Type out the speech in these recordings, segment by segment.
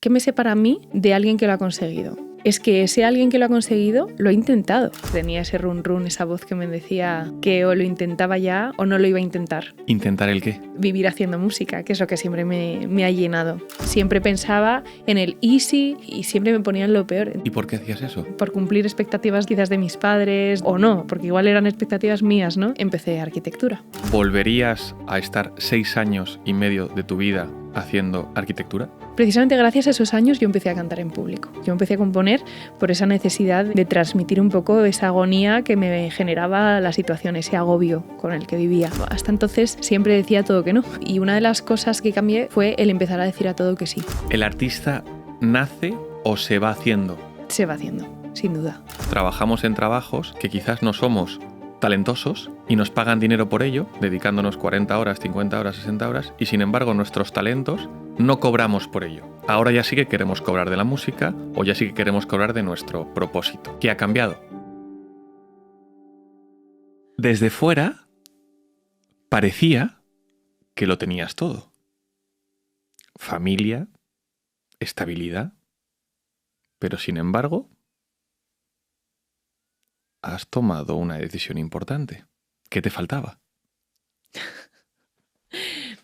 ¿Qué me separa a mí de alguien que lo ha conseguido? Es que ese alguien que lo ha conseguido lo ha intentado. Tenía ese run run, esa voz que me decía que o lo intentaba ya o no lo iba a intentar. ¿Intentar el qué? Vivir haciendo música, que es lo que siempre me ha llenado. Siempre pensaba en el easy y siempre me ponía en lo peor. ¿Y por qué hacías eso? Por cumplir expectativas quizás de mis padres o no, porque igual eran expectativas mías, ¿no? Empecé arquitectura. ¿Volverías a estar 6 años y medio de tu vida haciendo arquitectura? Precisamente gracias a esos años yo empecé a cantar en público. Yo empecé a componer por esa necesidad de transmitir un poco esa agonía que me generaba la situación, ese agobio con el que vivía. Hasta entonces siempre decía a todo que no. Y una de las cosas que cambié fue el empezar a decir a todo que sí. ¿El artista nace o se va haciendo? Se va haciendo, sin duda. Trabajamos en trabajos que quizás no somos talentosos y nos pagan dinero por ello, dedicándonos 40 horas, 50 horas, 60 horas, y sin embargo nuestros talentos no cobramos por ello. Ahora ya sí que queremos cobrar de la música o ya sí que queremos cobrar de nuestro propósito. ¿Qué ha cambiado? Desde fuera parecía que lo tenías todo. Familia, estabilidad, pero sin embargo has tomado una decisión importante. ¿Qué te faltaba?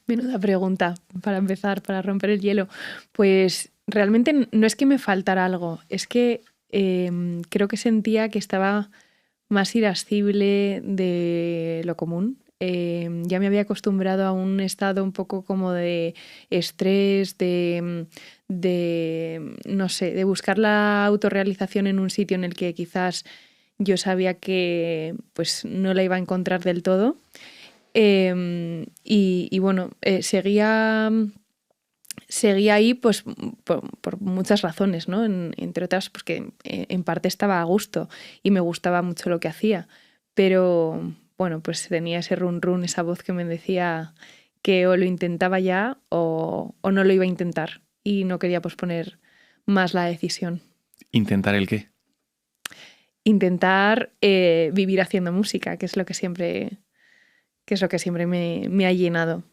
Menuda pregunta para empezar, para romper el hielo. Pues realmente no es que me faltara algo, es que creo que sentía que estaba más irascible de lo común. Ya me había acostumbrado a un estado un poco como de estrés, no sé, de buscar la autorrealización en un sitio en el que quizás yo sabía que pues no la iba a encontrar del todo. Y bueno, seguía ahí pues por muchas razones, ¿no? Entre otras, pues que en parte estaba a gusto y me gustaba mucho lo que hacía. Pero bueno, pues tenía ese run run, esa voz que me decía que o lo intentaba ya o no lo iba a intentar. Y no quería posponer más la decisión. ¿Intentar el qué? Intentar vivir haciendo música, que es lo que siempre me ha llenado.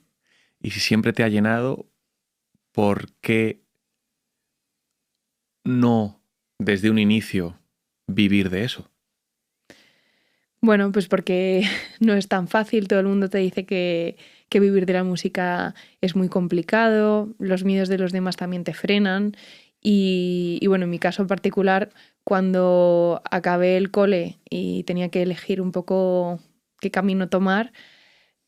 Y si siempre te ha llenado, ¿por qué no desde un inicio vivir de eso? Bueno, pues porque no es tan fácil. Todo el mundo te dice que vivir de la música es muy complicado, los miedos de los demás también te frenan. Y bueno, en mi caso en particular, cuando acabé el cole y tenía que elegir un poco qué camino tomar,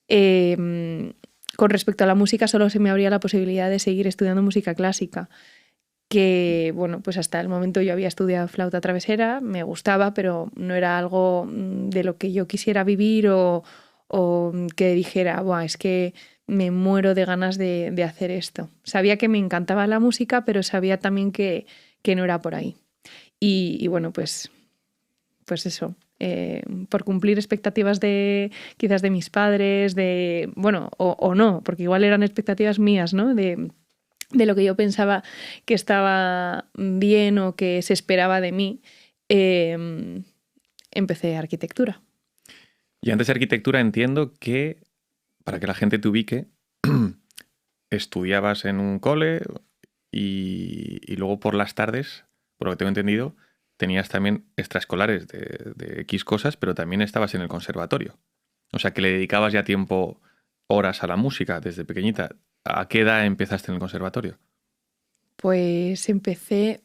con respecto a la música solo se me abría la posibilidad de seguir estudiando música clásica, que bueno, pues hasta el momento yo había estudiado flauta travesera, me gustaba, pero no era algo de lo que yo quisiera vivir o que dijera, buah, es que me muero de ganas de hacer esto. Sabía que me encantaba la música, pero sabía también que no era por ahí. Y bueno, pues eso. Por cumplir expectativas quizás de mis padres, bueno, o no, porque igual eran expectativas mías, ¿no? De lo que yo pensaba que estaba bien o que se esperaba de mí, empecé arquitectura. Y antes de arquitectura entiendo que, para que la gente te ubique, estudiabas en un cole y luego por las tardes, por lo que tengo entendido, tenías también extraescolares de X cosas, pero también estabas en el conservatorio. O sea, que le dedicabas ya tiempo, horas a la música desde pequeñita. ¿A qué edad empezaste en el conservatorio? Pues empecé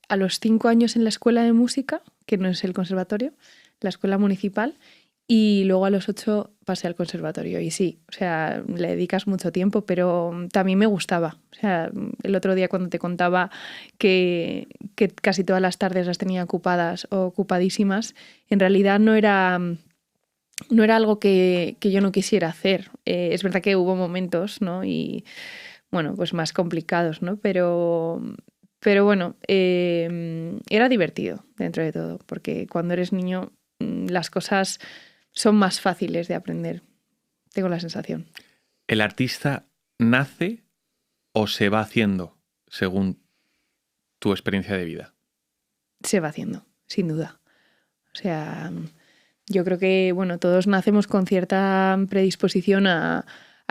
a los 5 años en la escuela de música, que no es el conservatorio, la escuela municipal, y luego a los 8 pasé al conservatorio. Y sí, o sea, le dedicas mucho tiempo, pero también me gustaba. O sea, el otro día cuando te contaba que casi todas las tardes las tenía ocupadas o ocupadísimas, en realidad no era algo que yo no quisiera hacer. Es verdad que hubo momentos, ¿no? Y bueno, pues más complicados, ¿no? Pero bueno, era divertido dentro de todo, porque cuando eres niño las cosas son más fáciles de aprender. Tengo la sensación. ¿El artista nace o se va haciendo según tu experiencia de vida? Se va haciendo, sin duda. O sea, yo creo que, bueno, todos nacemos con cierta predisposición a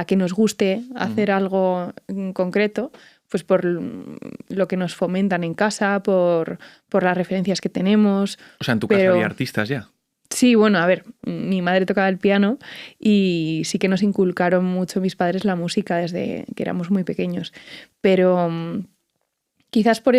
que nos guste hacer algo en concreto, pues por lo que nos fomentan en casa, por las referencias que tenemos. O sea, en tu casa había artistas ya. Sí, bueno, a ver, mi madre tocaba el piano y sí que nos inculcaron mucho mis padres la música desde que éramos muy pequeños. Pero quizás por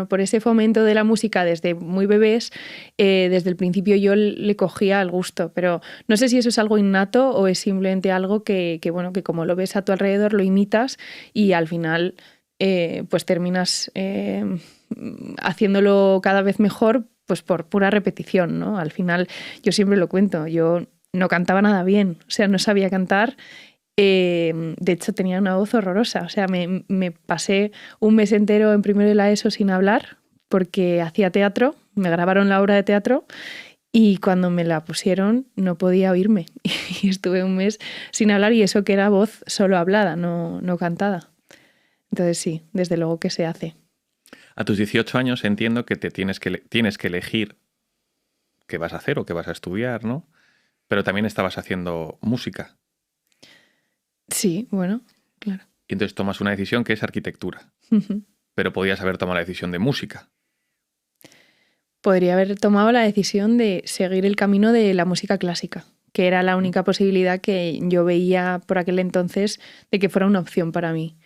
por ese fomento de la música desde muy bebés, desde el principio yo le cogía el gusto, pero no sé si eso es algo innato o es simplemente algo que como lo ves a tu alrededor lo imitas y al final pues terminas haciéndolo cada vez mejor, pues por pura repetición, ¿no? Al final yo siempre lo cuento, yo no cantaba nada bien, o sea, no sabía cantar. De hecho, tenía una voz horrorosa. O sea, me pasé un mes entero en primero de la ESO sin hablar porque hacía teatro, me grabaron la obra de teatro y cuando me la pusieron no podía oírme. Y estuve un mes sin hablar y eso que era voz solo hablada, no cantada. Entonces sí, desde luego que se hace. A tus 18 años entiendo que tienes que elegir qué vas a hacer o qué vas a estudiar, ¿no? Pero también estabas haciendo música. Sí, bueno, claro. Y entonces tomas una decisión que es arquitectura. Pero podías haber tomado la decisión de música. Podría haber tomado la decisión de seguir el camino de la música clásica, que era la única posibilidad que yo veía por aquel entonces de que fuera una opción para mí.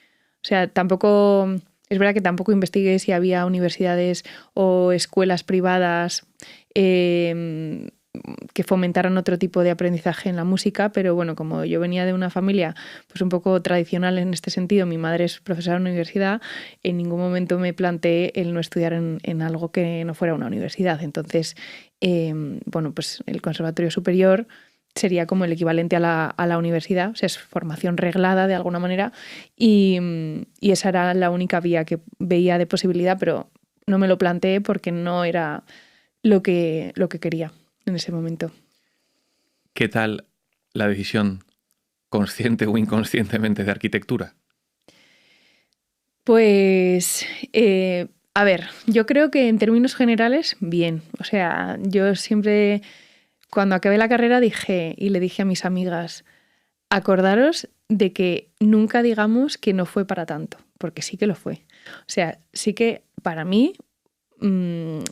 O sea, es verdad que tampoco investigué si había universidades o escuelas privadas que fomentaran otro tipo de aprendizaje en la música, pero bueno, como yo venía de una familia pues un poco tradicional en este sentido, mi madre es profesora en una universidad, en ningún momento me planteé el no estudiar en algo que no fuera una universidad. Entonces, pues el Conservatorio Superior sería como el equivalente a la universidad, o sea, es formación reglada de alguna manera y esa era la única vía que veía de posibilidad, pero no me lo planteé porque no era lo que quería en ese momento. ¿Qué tal la decisión consciente o inconscientemente de arquitectura? Pues, a ver, yo creo que en términos generales, bien. O sea, yo siempre, cuando acabé la carrera dije y le dije a mis amigas, acordaros de que nunca digamos que no fue para tanto, porque sí que lo fue. O sea, sí que para mí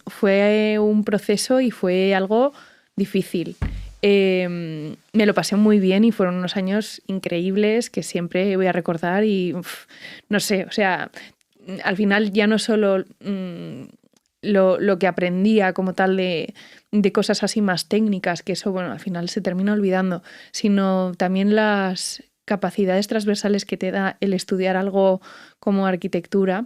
fue un proceso y fue algo difícil. Me lo pasé muy bien y fueron unos años increíbles que siempre voy a recordar y no sé, o sea, al final ya no solo lo que aprendía como tal de cosas así más técnicas, que eso, bueno, al final se termina olvidando, sino también las capacidades transversales que te da el estudiar algo como arquitectura.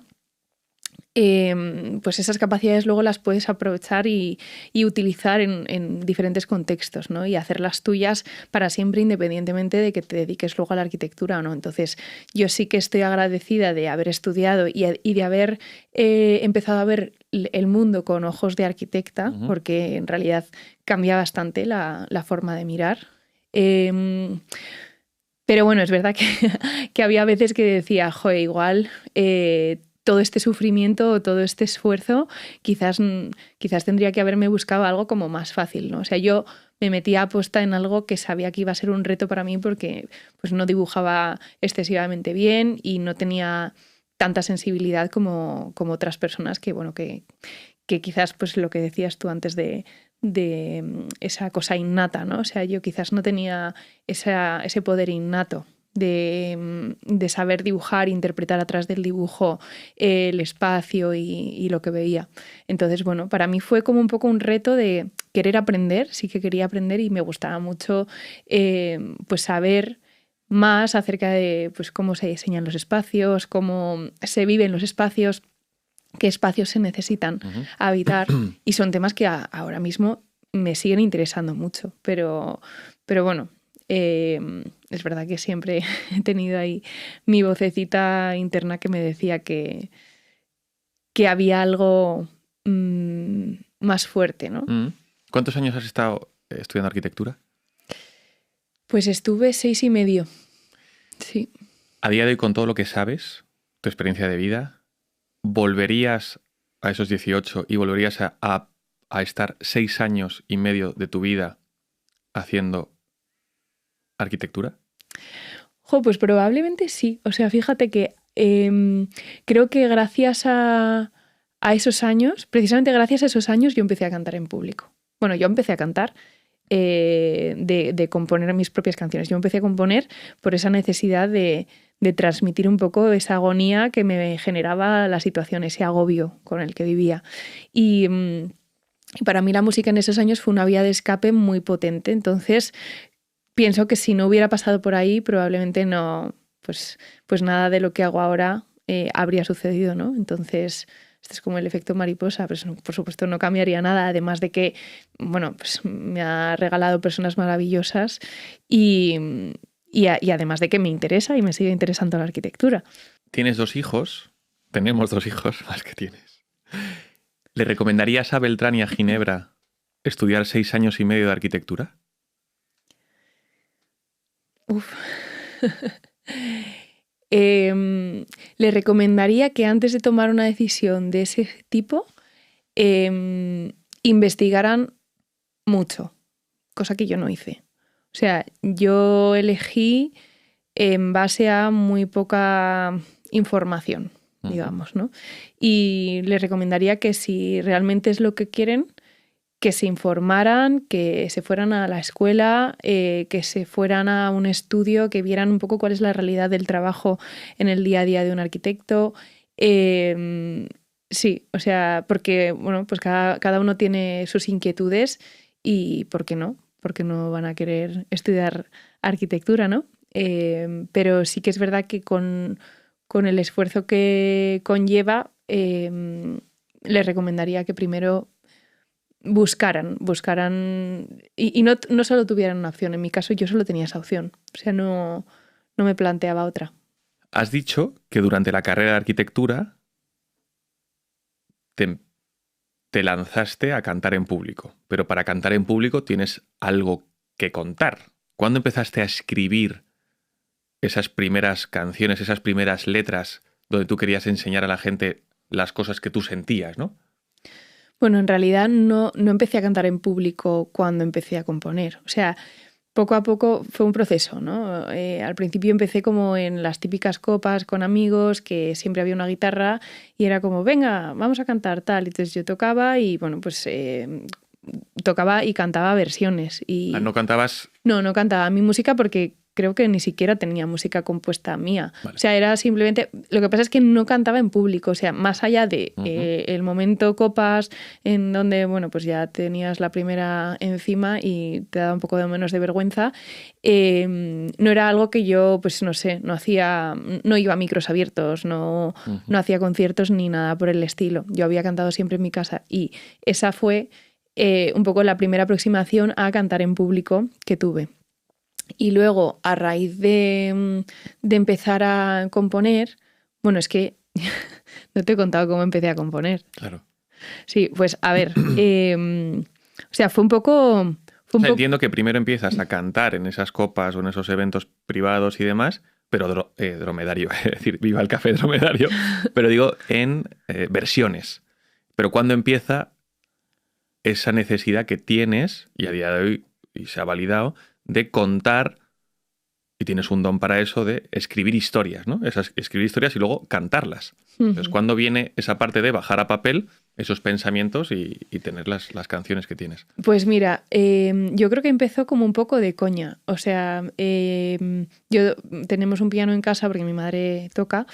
Pues esas capacidades luego las puedes aprovechar y utilizar en diferentes contextos, ¿no? Y hacerlas tuyas para siempre, independientemente de que te dediques luego a la arquitectura o no. Entonces, yo sí que estoy agradecida de haber estudiado y de haber empezado a ver el mundo con ojos de arquitecta, porque en realidad cambia bastante la forma de mirar. Pero bueno, es verdad que había veces que decía, joder, igual todo este sufrimiento o todo este esfuerzo, quizás tendría que haberme buscado algo como más fácil, ¿no? O sea, yo me metía a aposta en algo que sabía que iba a ser un reto para mí porque pues no dibujaba excesivamente bien y no tenía tanta sensibilidad como otras personas que, bueno, que quizás pues lo que decías tú antes de esa cosa innata, ¿no? O sea, yo quizás no tenía ese poder innato de saber dibujar, interpretar atrás del dibujo el espacio y lo que veía. Entonces, bueno, para mí fue como un poco un reto de querer aprender, sí que quería aprender y me gustaba mucho pues saber más acerca de pues cómo se diseñan los espacios, cómo se viven los espacios, qué espacios se necesitan habitar y son temas que ahora mismo me siguen interesando mucho, pero bueno, es verdad que siempre he tenido ahí mi vocecita interna que me decía que había algo más fuerte, ¿no? ¿Cuántos años has estado estudiando arquitectura? Pues estuve 6 y medio, sí. A día de hoy, con todo lo que sabes, tu experiencia de vida, ¿volverías a esos 18 y volverías a estar 6 años y medio de tu vida haciendo arquitectura? Pues probablemente sí. O sea, fíjate que creo que gracias a esos años, precisamente gracias a esos años, yo empecé a cantar en público. Bueno, yo empecé a cantar de componer mis propias canciones. Yo empecé a componer por esa necesidad de transmitir un poco esa agonía que me generaba la situación, ese agobio con el que vivía. Y para mí la música en esos años fue una vía de escape muy potente. Entonces, pienso que si no hubiera pasado por ahí, probablemente no, pues nada de lo que hago ahora habría sucedido, ¿no? Entonces, este es como el efecto mariposa, pero por supuesto no cambiaría nada, además de que, bueno, pues me ha regalado personas maravillosas y además de que me interesa y me sigue interesando la arquitectura. Tienes 2 hijos, tenemos 2 hijos, más que tienes. ¿Le recomendarías a Beltrán y a Ginebra estudiar 6 años y medio de arquitectura? Le recomendaría que antes de tomar una decisión de ese tipo investigaran mucho, cosa que yo no hice. O sea, yo elegí en base a muy poca información, digamos, ¿no? Y les recomendaría que si realmente es lo que quieren, que se informaran, que se fueran a la escuela, que se fueran a un estudio, que vieran un poco cuál es la realidad del trabajo en el día a día de un arquitecto. Sí, o sea, porque bueno, pues cada uno tiene sus inquietudes y ¿por qué no? Porque no van a querer estudiar arquitectura, ¿no? Pero sí que es verdad que con el esfuerzo que conlleva, les recomendaría que primero buscaran y no solo tuvieran una opción. En mi caso yo solo tenía esa opción. O sea, no me planteaba otra. Has dicho que durante la carrera de arquitectura te lanzaste a cantar en público, pero para cantar en público tienes algo que contar. ¿Cuándo empezaste a escribir esas primeras canciones, esas primeras letras donde tú querías enseñar a la gente las cosas que tú sentías, ¿no? Bueno, en realidad no empecé a cantar en público cuando empecé a componer. O sea, poco a poco fue un proceso, ¿no? Al principio empecé como en las típicas copas con amigos, que siempre había una guitarra y era como, venga, vamos a cantar tal. Entonces yo tocaba y, bueno, pues tocaba y cantaba versiones. Y... ¿No cantabas? No cantaba mi música porque creo que ni siquiera tenía música compuesta mía. Vale. O sea, era simplemente... Lo que pasa es que no cantaba en público. O sea, más allá de el momento copas en donde, bueno, pues ya tenías la primera encima y te daba un poco de menos de vergüenza, no era algo que yo, pues no sé, no iba a micros abiertos, no hacía conciertos ni nada por el estilo. Yo había cantado siempre en mi casa y esa fue un poco la primera aproximación a cantar en público que tuve. Y luego, a raíz de empezar a componer, bueno, es que no te he contado cómo empecé a componer. Claro. Sí, pues a ver, o sea, fue un poco... Entiendo que primero empiezas a cantar en esas copas o en esos eventos privados y demás, pero dromedario, es decir, viva el café dromedario, pero digo en versiones. Pero ¿cuándo empieza esa necesidad que tienes, y a día de hoy y se ha validado, de contar, y tienes un don para eso, de escribir historias, ¿no? Escribir historias y luego cantarlas. Entonces, ¿cuándo viene esa parte de bajar a papel esos pensamientos y tener las canciones que tienes? Pues mira, yo creo que empezó como un poco de coña. O sea, tenemos un piano en casa porque mi madre toca.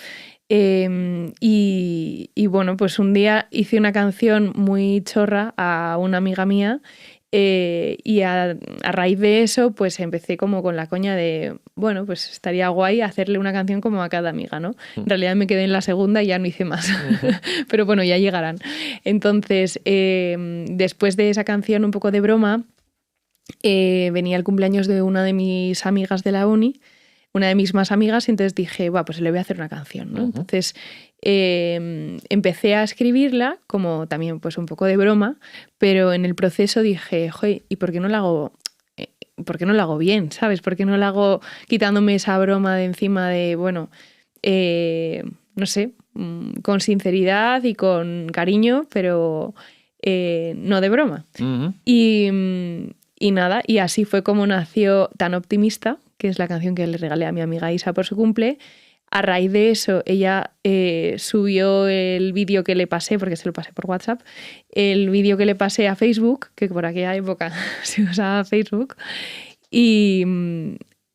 Y bueno, pues un día hice una canción muy chorra a una amiga mía. Y a raíz de eso, pues empecé como con la coña de, bueno, pues estaría guay hacerle una canción como a cada amiga, ¿no? En realidad me quedé en la segunda y ya no hice más. Pero bueno, ya llegarán. Entonces, después de esa canción un poco de broma, venía el cumpleaños de una de mis amigas de la uni, una de mis más amigas, y entonces dije, pues le voy a hacer una canción, ¿no? Entonces empecé a escribirla como también pues un poco de broma, pero en el proceso dije, joder, ¿y por qué no la hago bien? ¿Sabes? ¿Por qué no la hago quitándome esa broma de encima de, bueno, no sé, con sinceridad y con cariño, pero no de broma? Y nada, y así fue como nació Tan Optimista, que es la canción que le regalé a mi amiga Isa por su cumple. A raíz de eso, ella subió el vídeo que le pasé, porque se lo pasé por WhatsApp, el vídeo que le pasé a Facebook, que por aquella época se usaba Facebook, y...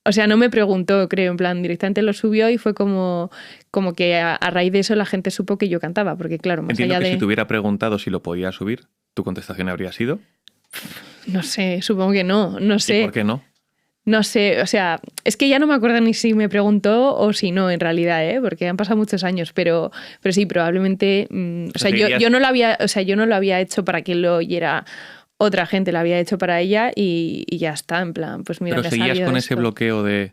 O sea, no me preguntó, creo, en plan, directamente lo subió y fue como que a raíz de eso la gente supo que yo cantaba, porque claro, más Entiendo allá que de... si te hubiera preguntado si lo podía subir, tu contestación habría sido... No sé, supongo que no sé. ¿Y por qué no? No sé, o sea, es que ya no me acuerdo ni si me preguntó o si no, en realidad, ¿eh? Porque han pasado muchos años, pero sí, probablemente... o sea, yo no lo había, o sea, yo no lo había hecho para que lo oyera otra gente, lo había hecho para ella y ya está, en plan, pues mira, Pero me ha seguías salido con esto. ese bloqueo de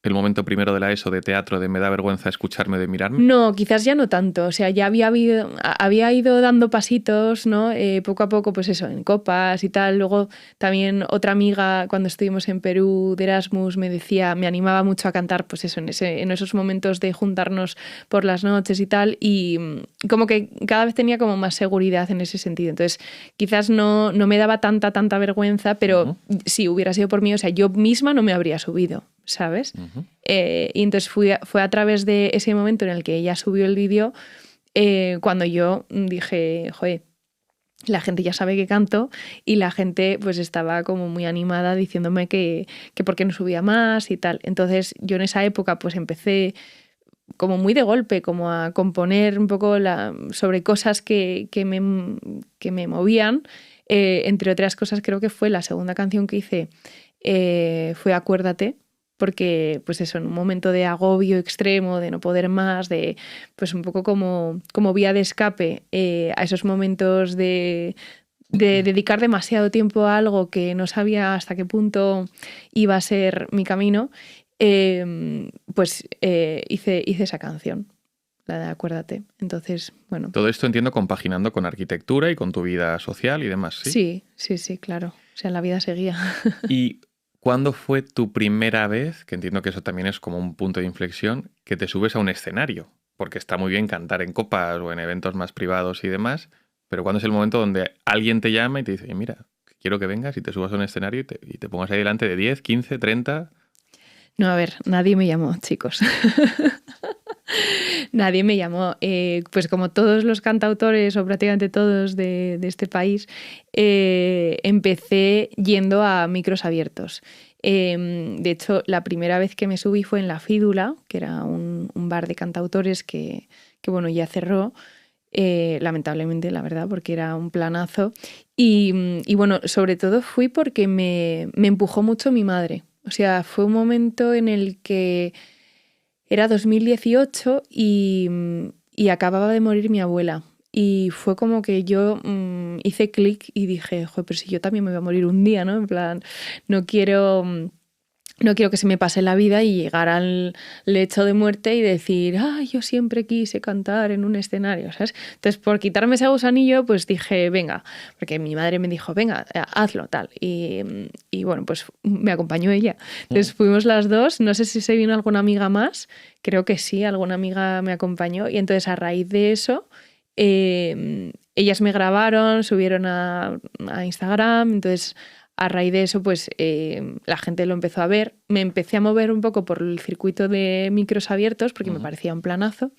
el momento primero de la ESO de teatro, de me da vergüenza escucharme, de mirarme. No, quizás ya no tanto. O sea, ya había ido dando pasitos, ¿no? Poco a poco, pues eso, en copas y tal. Luego también otra amiga, cuando estuvimos en Perú de Erasmus, me decía, me animaba mucho a cantar, pues eso, en esos momentos de juntarnos por las noches y tal. Y como que cada vez tenía como más seguridad en ese sentido. Entonces, quizás no me daba tanta vergüenza, pero si hubiera sido por mí, o sea, yo misma no me habría subido, ¿sabes? Y entonces fue a través de ese momento en el que ella subió el vídeo cuando yo dije, joder, la gente ya sabe que canto y la gente pues estaba como muy animada diciéndome que por qué no subía más y tal. Entonces yo en esa época pues empecé como muy de golpe, como a componer un poco sobre cosas que me movían. Entre otras cosas, creo que fue la segunda canción que hice, fue Acuérdate, porque pues eso, en un momento de agobio extremo, de no poder más, de pues un poco como vía de escape a esos momentos de dedicar demasiado tiempo a algo que no sabía hasta qué punto iba a ser mi camino, pues hice esa canción, la de Acuérdate. Entonces, bueno. Todo esto entiendo compaginando con arquitectura y con tu vida social y demás, ¿sí? Sí, claro. O sea, la vida seguía. ¿Y cuándo fue tu primera vez, que entiendo que eso también es como un punto de inflexión, que te subes a un escenario? Porque está muy bien cantar en copas o en eventos más privados y demás, pero ¿cuándo es el momento donde alguien te llama y te dice, mira, quiero que vengas y te subas a un escenario y te pongas ahí delante de 10, 15, 30? No, a ver, nadie me llamó, chicos. Nadie me llamó. Pues como todos los cantautores, o prácticamente todos de este país, empecé yendo a micros abiertos. De hecho, la primera vez que me subí fue en La Fídula, que era un bar de cantautores que bueno, ya cerró. Lamentablemente, la verdad, porque era un planazo. Y bueno, sobre todo fui porque me empujó mucho mi madre. O sea, fue un momento en el que era 2018 y acababa de morir mi abuela. Y fue como que yo hice clic y dije, joder, pero si yo también me voy a morir un día, ¿no? En plan, no quiero que se me pase la vida y llegar al lecho de muerte y decir, yo siempre quise cantar en un escenario, ¿sabes? Entonces, por quitarme ese gusanillo, pues dije, venga, porque mi madre me dijo, venga, hazlo, tal. Y bueno, pues me acompañó ella. Entonces fuimos las dos, no sé si se vino alguna amiga más, creo que sí, alguna amiga me acompañó. Y entonces, a raíz de eso, ellas me grabaron, subieron a Instagram, entonces... A raíz de eso, pues la gente lo empezó a ver. Me empecé a mover un poco por el circuito de micros abiertos porque me parecía un planazo.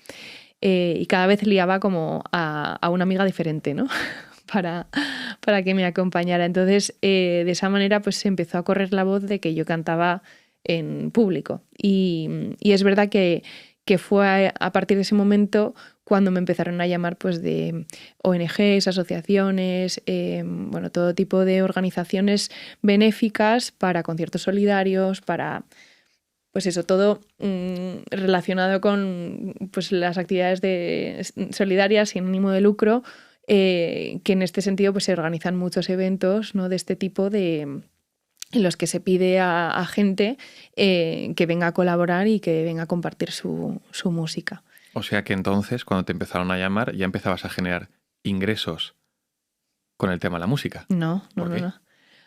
Y cada vez liaba como a una amiga diferente, ¿no? para que me acompañara. Entonces, de esa manera, pues se empezó a correr la voz de que yo cantaba en público. Y es verdad que fue a partir de ese momento cuando me empezaron a llamar pues de ONGs, asociaciones, bueno, todo tipo de organizaciones benéficas para conciertos solidarios, para pues eso, todo relacionado con pues las actividades solidarias sin ánimo de lucro, que en este sentido pues se organizan muchos eventos, ¿no? De este tipo en los que se pide a gente que venga a colaborar y que venga a compartir su música. O sea que entonces, cuando te empezaron a llamar, ya empezabas a generar ingresos con el tema de la música. No. ¿Por qué?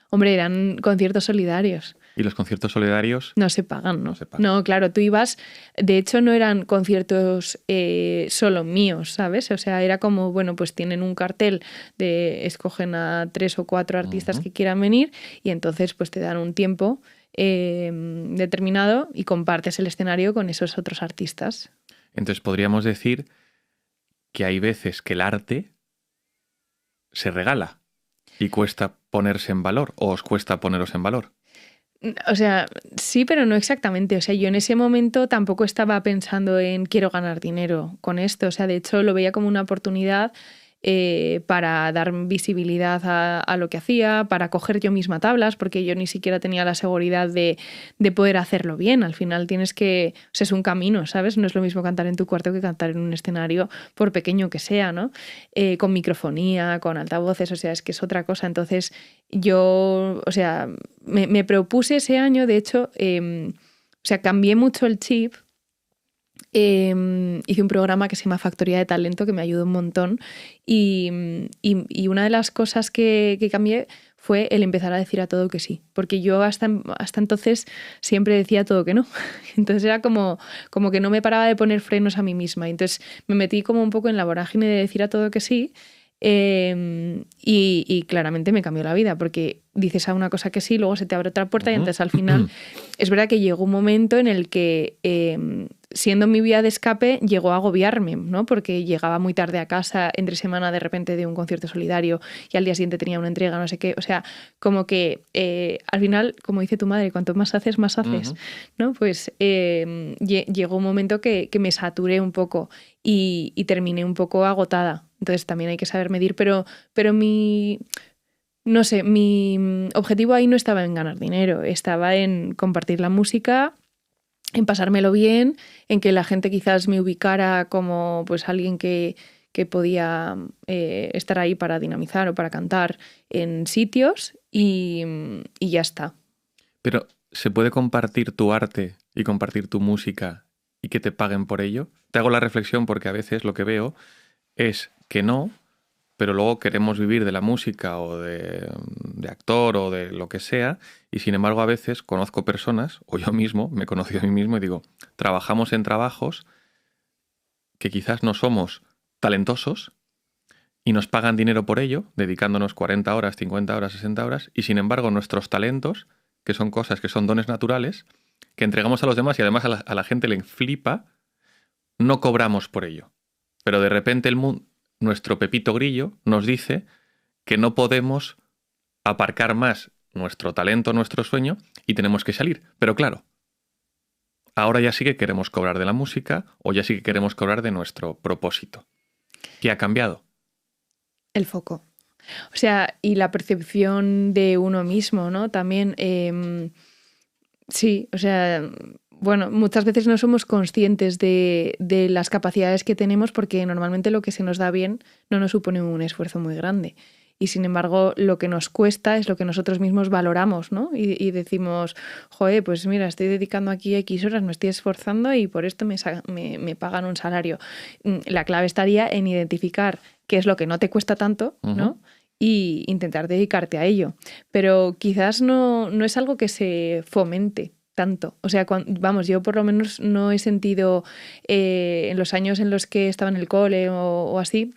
Hombre, eran conciertos solidarios. ¿Y los conciertos solidarios? No se pagan, ¿no? No se pagan. No, claro, tú ibas... De hecho, no eran conciertos solo míos, ¿sabes? O sea, era como, bueno, pues tienen un cartel escogen a 3 o 4 artistas que quieran venir y entonces pues te dan un tiempo determinado y compartes el escenario con esos otros artistas. Entonces podríamos decir que hay veces que el arte se regala y cuesta ponerse en valor, o os cuesta poneros en valor. O sea, sí, pero no exactamente. O sea, yo en ese momento tampoco estaba pensando en quiero ganar dinero con esto. O sea, de hecho lo veía como una oportunidad para dar visibilidad a lo que hacía, para coger yo misma tablas, porque yo ni siquiera tenía la seguridad de poder hacerlo bien. Al final tienes que... O sea, es un camino, ¿sabes? No es lo mismo cantar en tu cuarto que cantar en un escenario, por pequeño que sea, ¿no? Con microfonía, con altavoces, o sea, es que es otra cosa. Entonces yo, o sea, me propuse ese año, de hecho, o sea, cambié mucho el chip. Hice un programa que se llama Factoría de Talento que me ayudó un montón y una de las cosas que cambié fue el empezar a decir a todo que sí, porque yo hasta entonces siempre decía todo que no. Entonces era como que no me paraba de poner frenos a mí misma. Entonces me metí como un poco en la vorágine de decir a todo que sí. Y claramente me cambió la vida porque dices a una cosa que sí, luego se te abre otra puerta y entonces al final es verdad que llegó un momento en el que siendo mi vía de escape llegó a agobiarme, ¿no? Porque llegaba muy tarde a casa entre semana de repente de un concierto solidario y al día siguiente tenía una entrega, no sé qué, o sea, como que al final, como dice tu madre, cuanto más haces, ¿no? Pues llegó un momento que me saturé un poco y terminé un poco agotada. Entonces también hay que saber medir, pero no sé, mi objetivo ahí no estaba en ganar dinero, estaba en compartir la música, en pasármelo bien, en que la gente quizás me ubicara como pues alguien que podía estar ahí para dinamizar o para cantar en sitios y ya está. Pero, ¿se puede compartir tu arte y compartir tu música y que te paguen por ello? Te hago la reflexión porque a veces lo que veo es que no, pero luego queremos vivir de la música o de actor o de lo que sea, y sin embargo a veces conozco personas, o yo mismo, me he conocido a mí mismo y digo, trabajamos en trabajos que quizás no somos talentosos y nos pagan dinero por ello, dedicándonos 40 horas, 50 horas, 60 horas, y sin embargo nuestros talentos, que son cosas que son dones naturales, que entregamos a los demás y además a la gente le flipa, no cobramos por ello. Pero de repente nuestro Pepito Grillo nos dice que no podemos aparcar más nuestro talento, nuestro sueño, y tenemos que salir. Pero claro, ahora ya sí que queremos cobrar de la música o ya sí que queremos cobrar de nuestro propósito. ¿Qué ha cambiado? El foco. O sea, y la percepción de uno mismo, ¿no? También, sí, o sea, bueno, muchas veces no somos conscientes de las capacidades que tenemos porque normalmente lo que se nos da bien no nos supone un esfuerzo muy grande. Y sin embargo, lo que nos cuesta es lo que nosotros mismos valoramos, ¿no? Y decimos, joder, pues mira, estoy dedicando aquí X horas, me estoy esforzando y por esto me pagan un salario. La clave estaría en identificar qué es lo que no te cuesta tanto, ¿no? Y intentar dedicarte a ello. Pero quizás no es algo que se fomente tanto. O sea, vamos, yo por lo menos no he sentido en los años en los que estaba en el cole o así,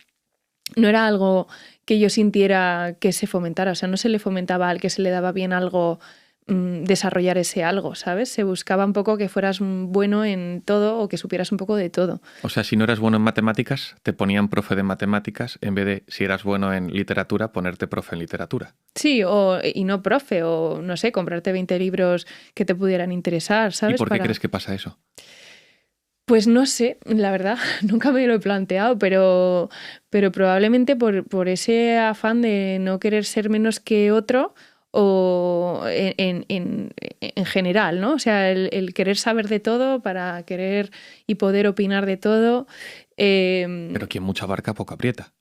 no era algo que yo sintiera que se fomentara. O sea, no se le fomentaba al que se le daba bien algo desarrollar ese algo, ¿sabes? Se buscaba un poco que fueras bueno en todo o que supieras un poco de todo. O sea, si no eras bueno en matemáticas, te ponían profe de matemáticas en vez de, si eras bueno en literatura, ponerte profe en literatura. Sí, y no profe, o no sé, comprarte 20 libros que te pudieran interesar, ¿sabes? ¿Y por qué crees que pasa eso? Pues no sé, la verdad, nunca me lo he planteado, pero probablemente por ese afán de no querer ser menos que otro o en general, ¿no? O sea, el querer saber de todo para querer y poder opinar de todo. Pero quien mucho abarca, poco aprieta.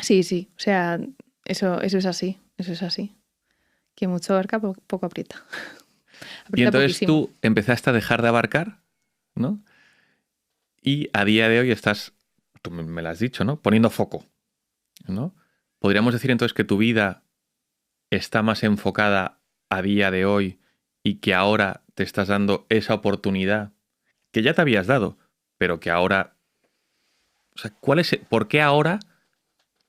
Sí, sí, o sea, eso es así, eso es así. Quien mucho abarca, poco aprieta. Y Aprieta entonces poquísimo. tú empezaste a dejar de abarcar, ¿no? Y a día de hoy estás, tú me lo has dicho, ¿no? Poniendo foco, ¿no? Podríamos decir entonces que tu vida está más enfocada a día de hoy y que ahora te estás dando esa oportunidad que ya te habías dado, pero que ahora... O sea, ¿por qué ahora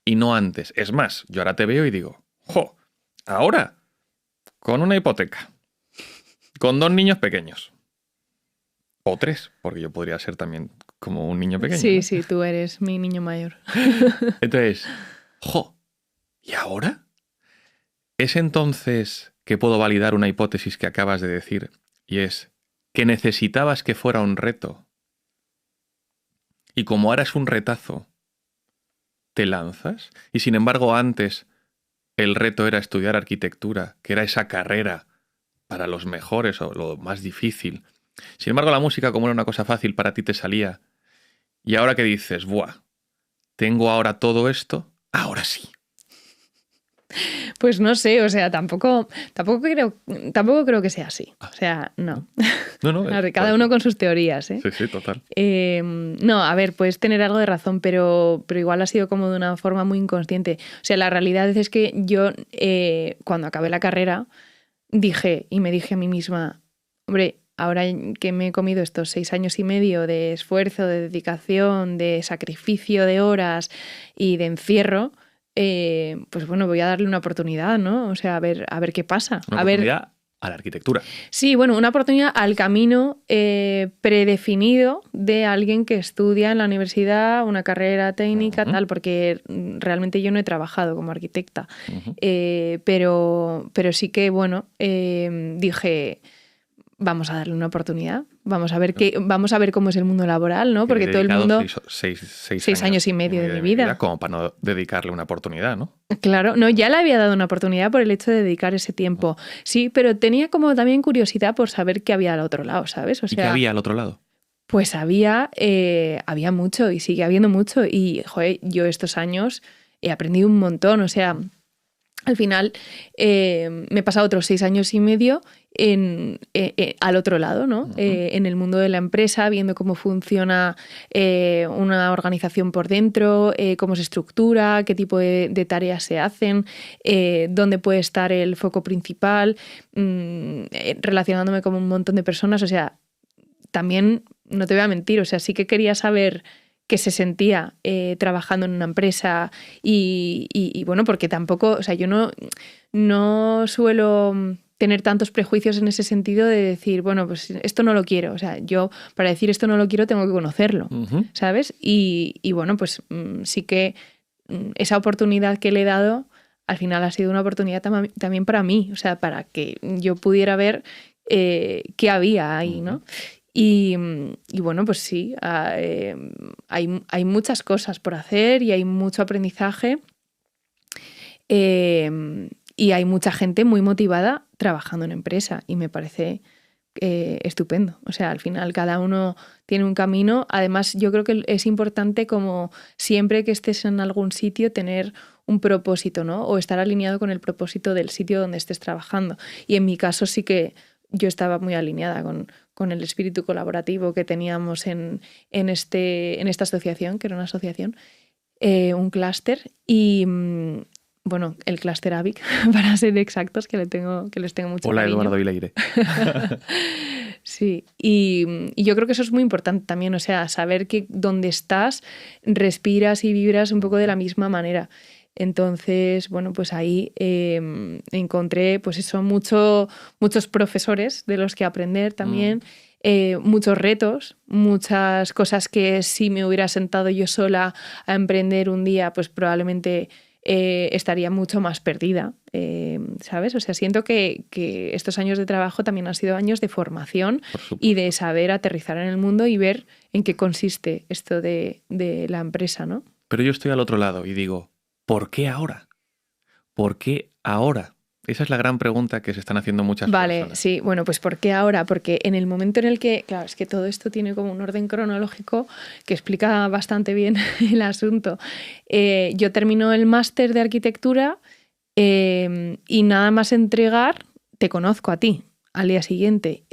y no antes? Es más, yo ahora te veo y digo, ¡jo! Ahora, con una hipoteca. con 2 niños pequeños. O 3, porque yo podría ser también como un niño pequeño. Sí, ¿no? sí, tú eres mi niño mayor. Entonces, ¿y ahora? ¿Es entonces que puedo validar una hipótesis que acabas de decir? Y es que necesitabas que fuera un reto. Y como ahora es un retazo, te lanzas. Y sin embargo, antes el reto era estudiar arquitectura, que era esa carrera para los mejores o lo más difícil. Sin embargo, la música, como era una cosa fácil, para ti te salía. Y ahora que dices, ¡buah! Tengo ahora todo esto, ahora sí. Pues no sé, o sea, tampoco creo que sea así. O sea, no. No, Cada uno con sus teorías, ¿eh? Sí, sí, total. No, a ver, puedes tener algo de razón, pero igual ha sido como de una forma muy inconsciente. O sea, la realidad es que yo, cuando acabé la carrera, me dije a mí misma, hombre, ahora que me he comido estos 6 años y medio de esfuerzo, de dedicación, de sacrificio de horas y de encierro, pues bueno, voy a darle una oportunidad, ¿no? O sea, a ver qué pasa. Una oportunidad a la arquitectura. Sí, bueno, una oportunidad al camino predefinido de alguien que estudia en la universidad una carrera técnica, tal, porque realmente yo no he trabajado como arquitecta. Pero sí que, bueno, dije, vamos a darle una oportunidad, vamos a ver cómo es el mundo laboral, ¿no? Porque todo el mundo... 6 años y medio de mi vida. Como para no dedicarle una oportunidad, ¿no? Claro, no, ya le había dado una oportunidad por el hecho de dedicar ese tiempo. Sí, pero tenía como también curiosidad por saber qué había al otro lado, ¿sabes? ¿Y qué había al otro lado? Pues había mucho y sigue habiendo mucho. Y, joder, yo estos años he aprendido un montón. O sea, al final me he pasado otros 6 años y medio al otro lado, ¿no? En el mundo de la empresa, viendo cómo funciona una organización por dentro, cómo se estructura, qué tipo de tareas se hacen, dónde puede estar el foco principal, relacionándome con un montón de personas. O sea, también, no te voy a mentir, o sea, sí que quería saber qué se sentía trabajando en una empresa y bueno, porque tampoco, o sea, yo no suelo tener tantos prejuicios en ese sentido de decir, bueno, pues esto no lo quiero. O sea, yo para decir esto no lo quiero tengo que conocerlo, ¿sabes? Y bueno, pues sí que esa oportunidad que le he dado al final ha sido una oportunidad también para mí, o sea, para que yo pudiera ver qué había ahí, ¿no? Y bueno, pues sí, hay muchas cosas por hacer y hay mucho aprendizaje y hay mucha gente muy motivada trabajando en empresa y me parece estupendo. O sea, al final cada uno tiene un camino. Además, yo creo que es importante, como siempre que estés en algún sitio, tener un propósito, ¿no? O estar alineado con el propósito del sitio donde estés trabajando. Y en mi caso sí que yo estaba muy alineada con el espíritu colaborativo que teníamos en esta asociación, que era una asociación, un clúster, y bueno, el clúster AVIC, para ser exactos, que les tengo mucho Hola, cariño. Eduardo Vileire. Sí, y yo creo que eso es muy importante también, o sea, saber que donde estás respiras y vibras un poco de la misma manera. Entonces, bueno, pues ahí encontré, pues eso, muchos profesores de los que aprender también, muchos retos, muchas cosas que si me hubiera sentado yo sola a emprender un día, pues probablemente estaría mucho más perdida, ¿sabes? O sea, siento que estos años de trabajo también han sido años de formación y de saber aterrizar en el mundo y ver en qué consiste esto de la empresa, ¿no? Pero yo estoy al otro lado y digo, ¿por qué ahora? ¿Por qué ahora? Esa es la gran pregunta que se están haciendo muchas personas. Vale, sí, bueno, pues ¿por qué ahora? Porque en el momento en el que, claro, es que todo esto tiene como un orden cronológico que explica bastante bien el asunto. Yo termino el máster de arquitectura y nada más entregar, te conozco a ti al día siguiente.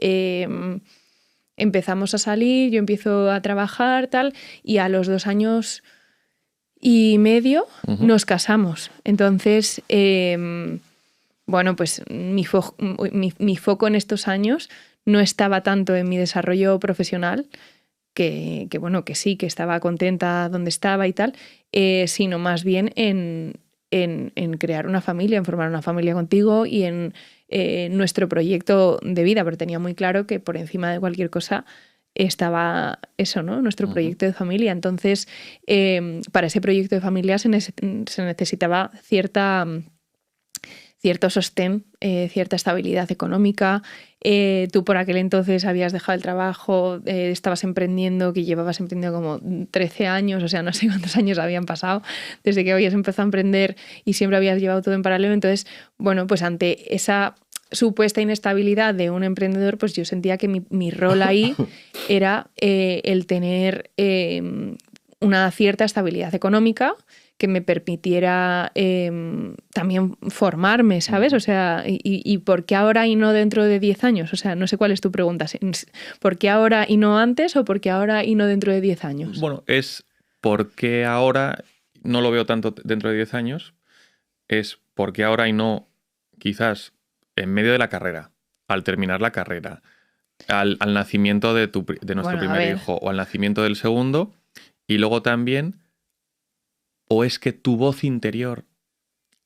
Empezamos a salir, yo empiezo a trabajar, tal, y a los 2 años y medio nos casamos. Entonces, bueno, pues mi foco en estos años no estaba tanto en mi desarrollo profesional, que bueno, que sí, que estaba contenta donde estaba y tal, sino más bien en crear una familia, en formar una familia contigo y en nuestro proyecto de vida, pero tenía muy claro que por encima de cualquier cosa estaba eso, ¿no? Nuestro proyecto de familia. Entonces, para ese proyecto de familia se necesitaba cierto sostén, cierta estabilidad económica. Tú por aquel entonces habías dejado el trabajo, estabas emprendiendo, que llevabas emprendiendo como 13 años, o sea, no sé cuántos años habían pasado desde que habías empezado a emprender y siempre habías llevado todo en paralelo. Entonces, bueno, pues ante esa supuesta inestabilidad de un emprendedor, pues yo sentía que mi rol ahí era el tener una cierta estabilidad económica que me permitiera también formarme, ¿sabes? O sea, ¿y por qué ahora y no dentro de 10 años? O sea, no sé cuál es tu pregunta. ¿Por qué ahora y no antes o por qué ahora y no dentro de 10 años? Bueno, es por qué ahora, no lo veo tanto dentro de 10 años, es por qué ahora y no quizás en medio de la carrera, al terminar la carrera, al nacimiento de nuestro primer hijo o al nacimiento del segundo, y luego también, o es que tu voz interior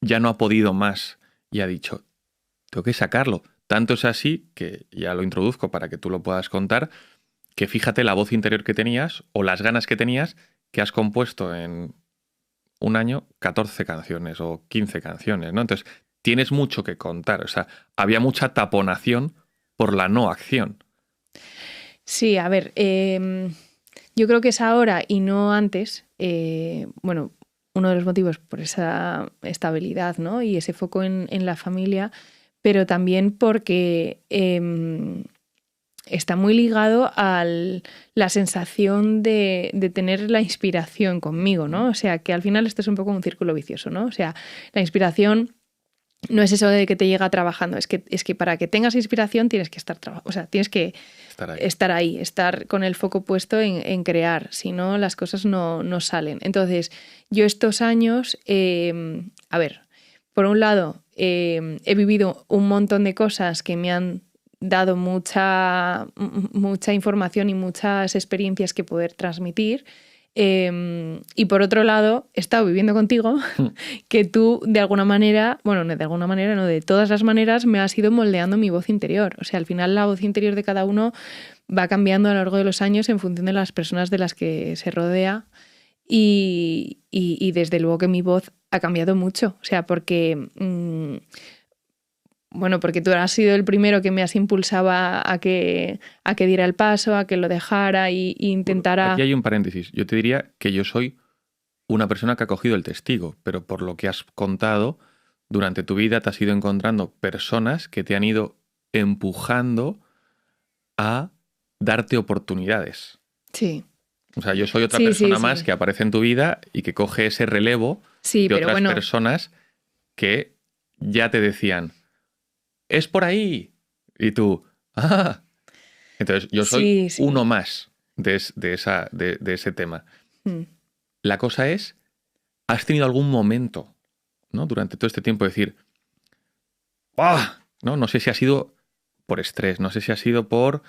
ya no ha podido más y ha dicho, tengo que sacarlo. Tanto es así, que ya lo introduzco para que tú lo puedas contar, que fíjate la voz interior que tenías o las ganas que tenías, que has compuesto en un año 14 canciones o 15 canciones, ¿no? Entonces, tienes mucho que contar. O sea, había mucha taponación por la no acción. Sí, a ver, yo creo que es ahora y no antes. Bueno, uno de los motivos por esa estabilidad, ¿no? Y ese foco en la familia, pero también porque está muy ligado a la sensación de tener la inspiración conmigo, ¿no? O sea, que al final esto es un poco un círculo vicioso, ¿no? O sea, la inspiración no es eso de que te llega trabajando, es que para que tengas inspiración tienes que estar trabajando, o sea, tienes que estar ahí, estar con el foco puesto en crear, si no las cosas no salen. Entonces, yo estos años, a ver, por un lado, he vivido un montón de cosas que me han dado mucha información y muchas experiencias que poder transmitir. Y por otro lado, he estado viviendo contigo, que tú de alguna manera, bueno, no de alguna manera, no, de todas las maneras me has ido moldeando mi voz interior. O sea, al final la voz interior de cada uno va cambiando a lo largo de los años en función de las personas de las que se rodea y desde luego que mi voz ha cambiado mucho. O sea, porque... Bueno, porque tú has sido el primero que me has impulsado a que diera el paso, a que lo dejara y intentara... Bueno, aquí hay un paréntesis. Yo te diría que yo soy una persona que ha cogido el testigo, pero por lo que has contado, durante tu vida te has ido encontrando personas que te han ido empujando a darte oportunidades. Sí. O sea, yo soy otra persona más que aparece en tu vida y que coge ese relevo de otras personas que ya te decían... ¡Es por ahí! Y tú, ¡ah! Entonces, yo soy uno más de ese tema. La cosa es, ¿has tenido algún momento, ¿no? Durante todo este tiempo de decir, ¡ah! No sé si ha sido por estrés, no sé si ha sido por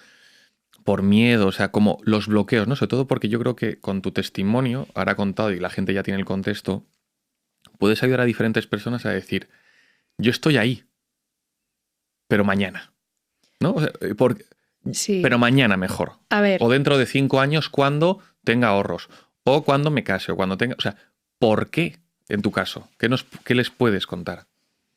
miedo, o sea, como los bloqueos, ¿no? Sobre todo porque yo creo que con tu testimonio, ahora contado y la gente ya tiene el contexto, puedes ayudar a diferentes personas a decir, yo estoy ahí, pero mañana, ¿no? O sea, pero mañana mejor. A ver. O dentro de 5 años cuando tenga ahorros. O cuando me case. O cuando tenga... O sea, ¿por qué en tu caso? ¿Qué les puedes contar?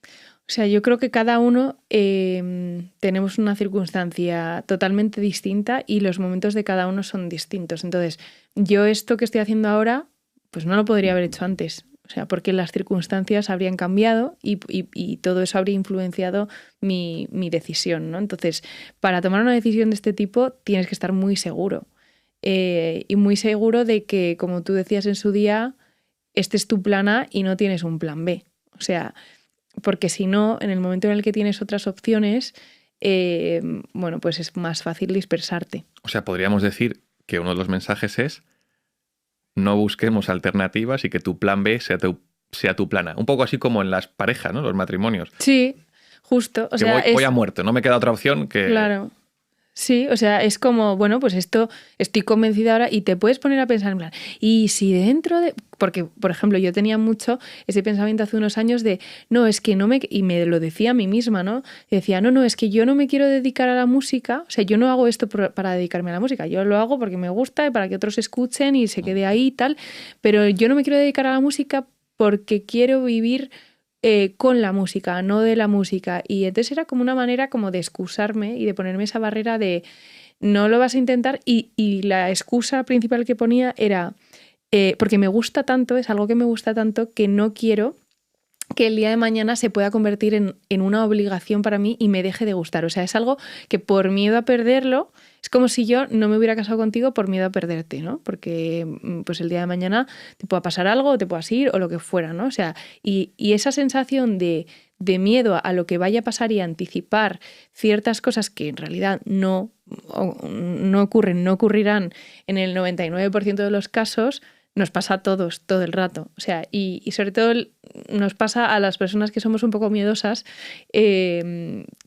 O sea, yo creo que cada uno tenemos una circunstancia totalmente distinta y los momentos de cada uno son distintos. Entonces, yo esto que estoy haciendo ahora, pues no lo podría haber hecho antes. O sea, porque las circunstancias habrían cambiado y todo eso habría influenciado mi decisión, ¿no? Entonces, para tomar una decisión de este tipo tienes que estar muy seguro. Y muy seguro de que, como tú decías en su día, este es tu plan A y no tienes un plan B. O sea, porque si no, en el momento en el que tienes otras opciones, bueno, pues es más fácil dispersarte. O sea, podríamos decir que uno de los mensajes es no busquemos alternativas y que tu plan B sea tu plan A. Un poco así como en las parejas, ¿no? Los matrimonios. Sí, justo. O sea, voy a muerte, no me queda otra opción que... Claro. Sí, o sea, es como, bueno, pues esto estoy convencida ahora y te puedes poner a pensar en plan, y si dentro de... Porque, por ejemplo, yo tenía mucho ese pensamiento hace unos años de, no, es que no me... Y me lo decía a mí misma, ¿no? Y decía, no, es que yo no me quiero dedicar a la música, o sea, yo no hago esto para dedicarme a la música, yo lo hago porque me gusta y para que otros escuchen y se quede ahí y tal, pero yo no me quiero dedicar a la música porque quiero vivir con la música, no de la música. Y entonces era como una manera como de excusarme y de ponerme esa barrera de no lo vas a intentar. Y la excusa principal que ponía era porque me gusta tanto, es algo que me gusta tanto que no quiero que el día de mañana se pueda convertir en una obligación para mí y me deje de gustar. O sea, es algo que por miedo a perderlo, es como si yo no me hubiera casado contigo por miedo a perderte, ¿no? Porque pues el día de mañana te pueda pasar algo, o te puedas ir o lo que fuera, ¿no? O sea, y esa sensación de miedo a lo que vaya a pasar y anticipar ciertas cosas que en realidad no ocurren, no ocurrirán en el 99% de los casos, nos pasa a todos todo el rato. O sea, y sobre todo nos pasa a las personas que somos un poco miedosas,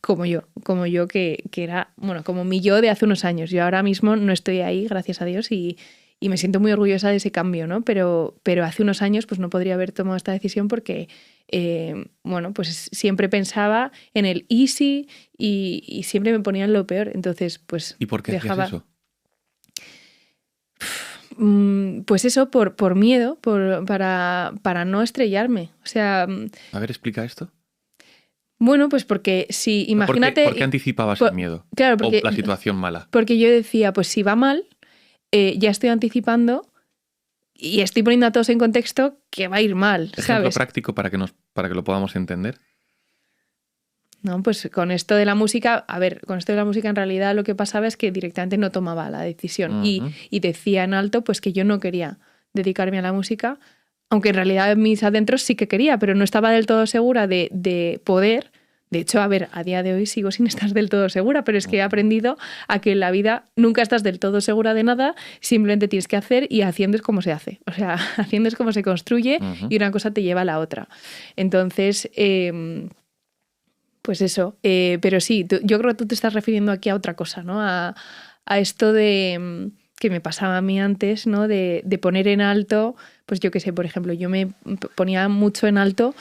como yo que era, bueno, como mi yo de hace unos años. Yo ahora mismo no estoy ahí, gracias a Dios, y me siento muy orgullosa de ese cambio, ¿no? Pero hace unos años pues no podría haber tomado esta decisión porque, bueno, pues siempre pensaba en el easy y siempre me ponía en lo peor. Entonces, pues ¿Y por qué dejaba... hacías eso? Pues eso, por miedo, para no estrellarme. O sea, A ver, explica esto. bueno, pues porque si, imagínate... ¿Por qué anticipabas el miedo? Claro, porque, o la situación mala. Porque yo decía, pues si va mal, ya estoy anticipando y estoy poniendo a todos en contexto que va a ir mal, Ejemplo ¿sabes? práctico para que lo podamos entender. No, pues con esto de la música, a ver, con esto de la música en realidad lo que pasaba es que directamente no tomaba la decisión y decía en alto pues que yo no quería dedicarme a la música, aunque en realidad en mis adentros sí que quería, pero no estaba del todo segura de poder. De hecho, a ver, a día de hoy sigo sin estar del todo segura, pero es que he aprendido a que en la vida nunca estás del todo segura de nada, simplemente tienes que hacer y haciendo es como se hace. O sea, haciendo es como se construye y una cosa te lleva a la otra. Entonces... pues eso, pero sí, yo creo que tú te estás refiriendo aquí a otra cosa, ¿no? A esto de que me pasaba a mí antes, ¿no? De poner en alto, pues yo qué sé, por ejemplo, yo me ponía mucho en alto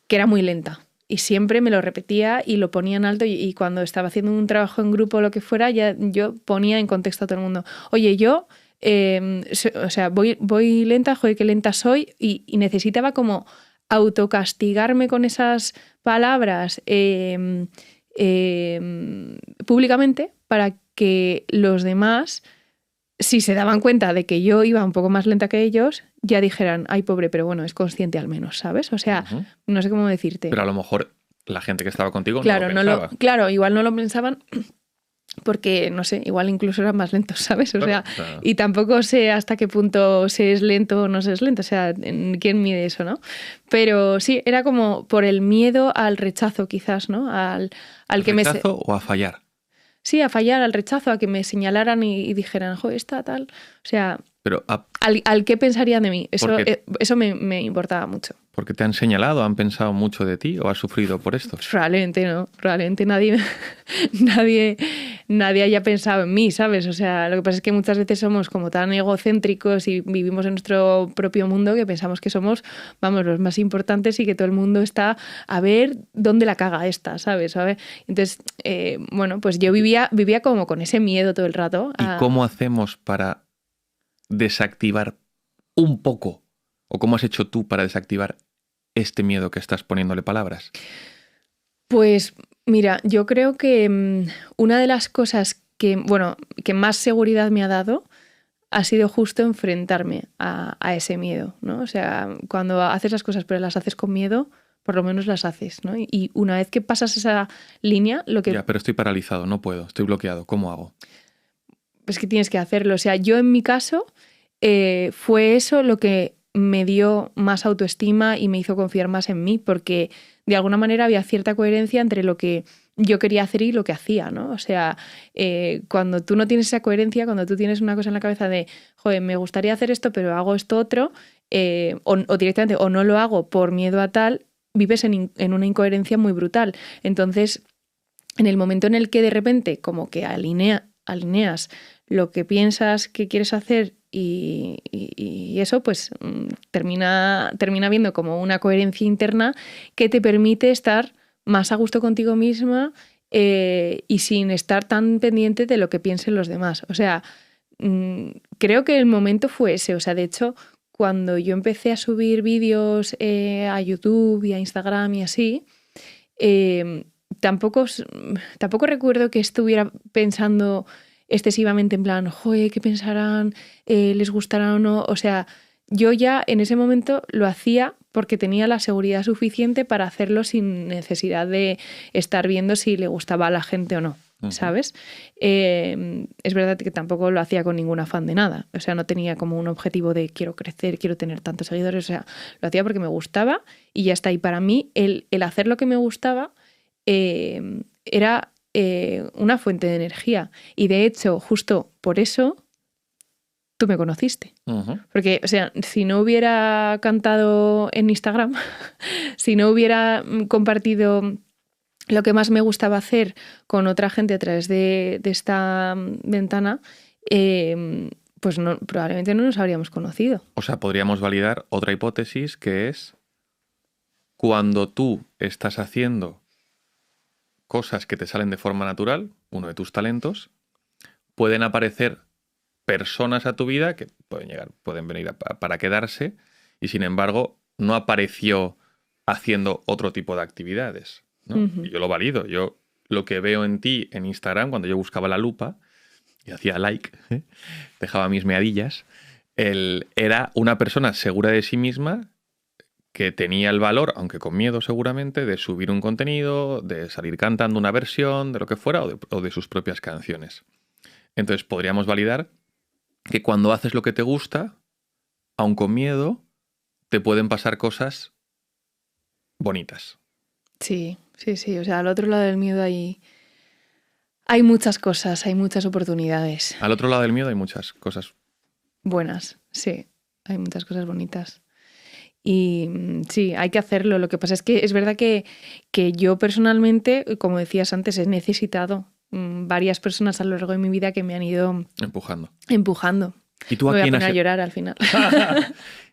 que era muy lenta y siempre me lo repetía y lo ponía en alto y cuando estaba haciendo un trabajo en grupo o lo que fuera, ya yo ponía en contexto a todo el mundo, oye, yo... o sea, voy lenta, joder, qué lenta soy y necesitaba como autocastigarme con esas palabras públicamente para que los demás, si se daban cuenta de que yo iba un poco más lenta que ellos, ya dijeran, ay, pobre, pero bueno, es consciente al menos, ¿sabes? O sea, no sé cómo decirte. Pero a lo mejor la gente que estaba contigo claro, no lo pensaba. Claro, igual no lo pensaban porque, no sé, igual incluso eran más lentos, ¿sabes? O sea, claro. Y tampoco sé hasta qué punto se es lento o no se es lento, o sea, ¿quién mide eso, no? Pero sí, era como por el miedo al rechazo, quizás, ¿no? Al que ¿Rechazo o a fallar? Sí, a fallar, al rechazo, a que me señalaran y dijeran, jo, esta tal. O sea, pero al qué pensarían de mí. Eso me importaba mucho. ¿Porque te han señalado, han pensado mucho de ti o has sufrido por esto? Pues probablemente no, probablemente nadie haya pensado en mí, ¿sabes? O sea, lo que pasa es que muchas veces somos como tan egocéntricos y vivimos en nuestro propio mundo que pensamos que somos, vamos, los más importantes y que todo el mundo está a ver dónde la caga esta, ¿sabes? Entonces, bueno, pues yo vivía como con ese miedo todo el rato. ¿Y cómo hacemos para desactivar un poco? ¿O cómo has hecho tú para desactivar este miedo que estás poniéndole palabras? Pues mira, yo creo que una de las cosas que más seguridad me ha dado ha sido justo enfrentarme a ese miedo, ¿no? O sea, cuando haces las cosas pero las haces con miedo, por lo menos las haces, ¿no? Y una vez que pasas esa línea, lo que... Ya, pero estoy paralizado, no puedo, estoy bloqueado, ¿cómo hago? Es que tienes que hacerlo. O sea, yo en mi caso fue eso lo que me dio más autoestima y me hizo confiar más en mí, porque de alguna manera había cierta coherencia entre lo que yo quería hacer y lo que hacía, ¿no? O sea, cuando tú no tienes esa coherencia, cuando tú tienes una cosa en la cabeza de, joder, me gustaría hacer esto, pero hago esto otro, o directamente, o no lo hago por miedo a tal, vives en una incoherencia muy brutal. Entonces, en el momento en el que de repente como que alineas lo que piensas que quieres hacer y eso pues termina viendo como una coherencia interna que te permite estar más a gusto contigo misma y sin estar tan pendiente de lo que piensen los demás. O sea, creo que el momento fue ese. O sea, de hecho, cuando yo empecé a subir vídeos a YouTube y a Instagram y así, tampoco recuerdo que estuviera pensando excesivamente en plan, joder, ¿qué pensarán? ¿Les gustará o no? O sea, yo ya en ese momento lo hacía porque tenía la seguridad suficiente para hacerlo sin necesidad de estar viendo si le gustaba a la gente o no, ¿sabes? Es verdad que tampoco lo hacía con ningún afán de nada. O sea, no tenía como un objetivo de quiero crecer, quiero tener tantos seguidores. O sea, lo hacía porque me gustaba y ya está. Y para mí el hacer lo que me gustaba era una fuente de energía. Y de hecho, justo por eso tú me conociste. Porque, o sea, si no hubiera cantado en Instagram, si no hubiera compartido lo que más me gustaba hacer con otra gente a través de esta ventana, pues no, probablemente no nos habríamos conocido. O sea, podríamos validar otra hipótesis que es cuando tú estás haciendo cosas que te salen de forma natural, uno de tus talentos, pueden aparecer personas a tu vida que pueden venir para quedarse y sin embargo no apareció haciendo otro tipo de actividades, ¿no? Y yo lo valido. Yo lo que veo en ti en Instagram, cuando yo buscaba la lupa y hacía like, dejaba mis meadillas, era una persona segura de sí misma que tenía el valor, aunque con miedo seguramente, de subir un contenido, de salir cantando una versión, de lo que fuera, o de sus propias canciones. Entonces podríamos validar que cuando haces lo que te gusta, aun con miedo, te pueden pasar cosas bonitas. Sí. O sea, al otro lado del miedo hay muchas cosas, hay muchas oportunidades. Al otro lado del miedo hay muchas cosas buenas, sí. Hay muchas cosas bonitas. Y sí, hay que hacerlo. Lo que pasa es que es verdad que yo personalmente, como decías antes, he necesitado varias personas a lo largo de mi vida que me han ido empujando. ¿Y tú a quién? Me voy a poner a llorar al final.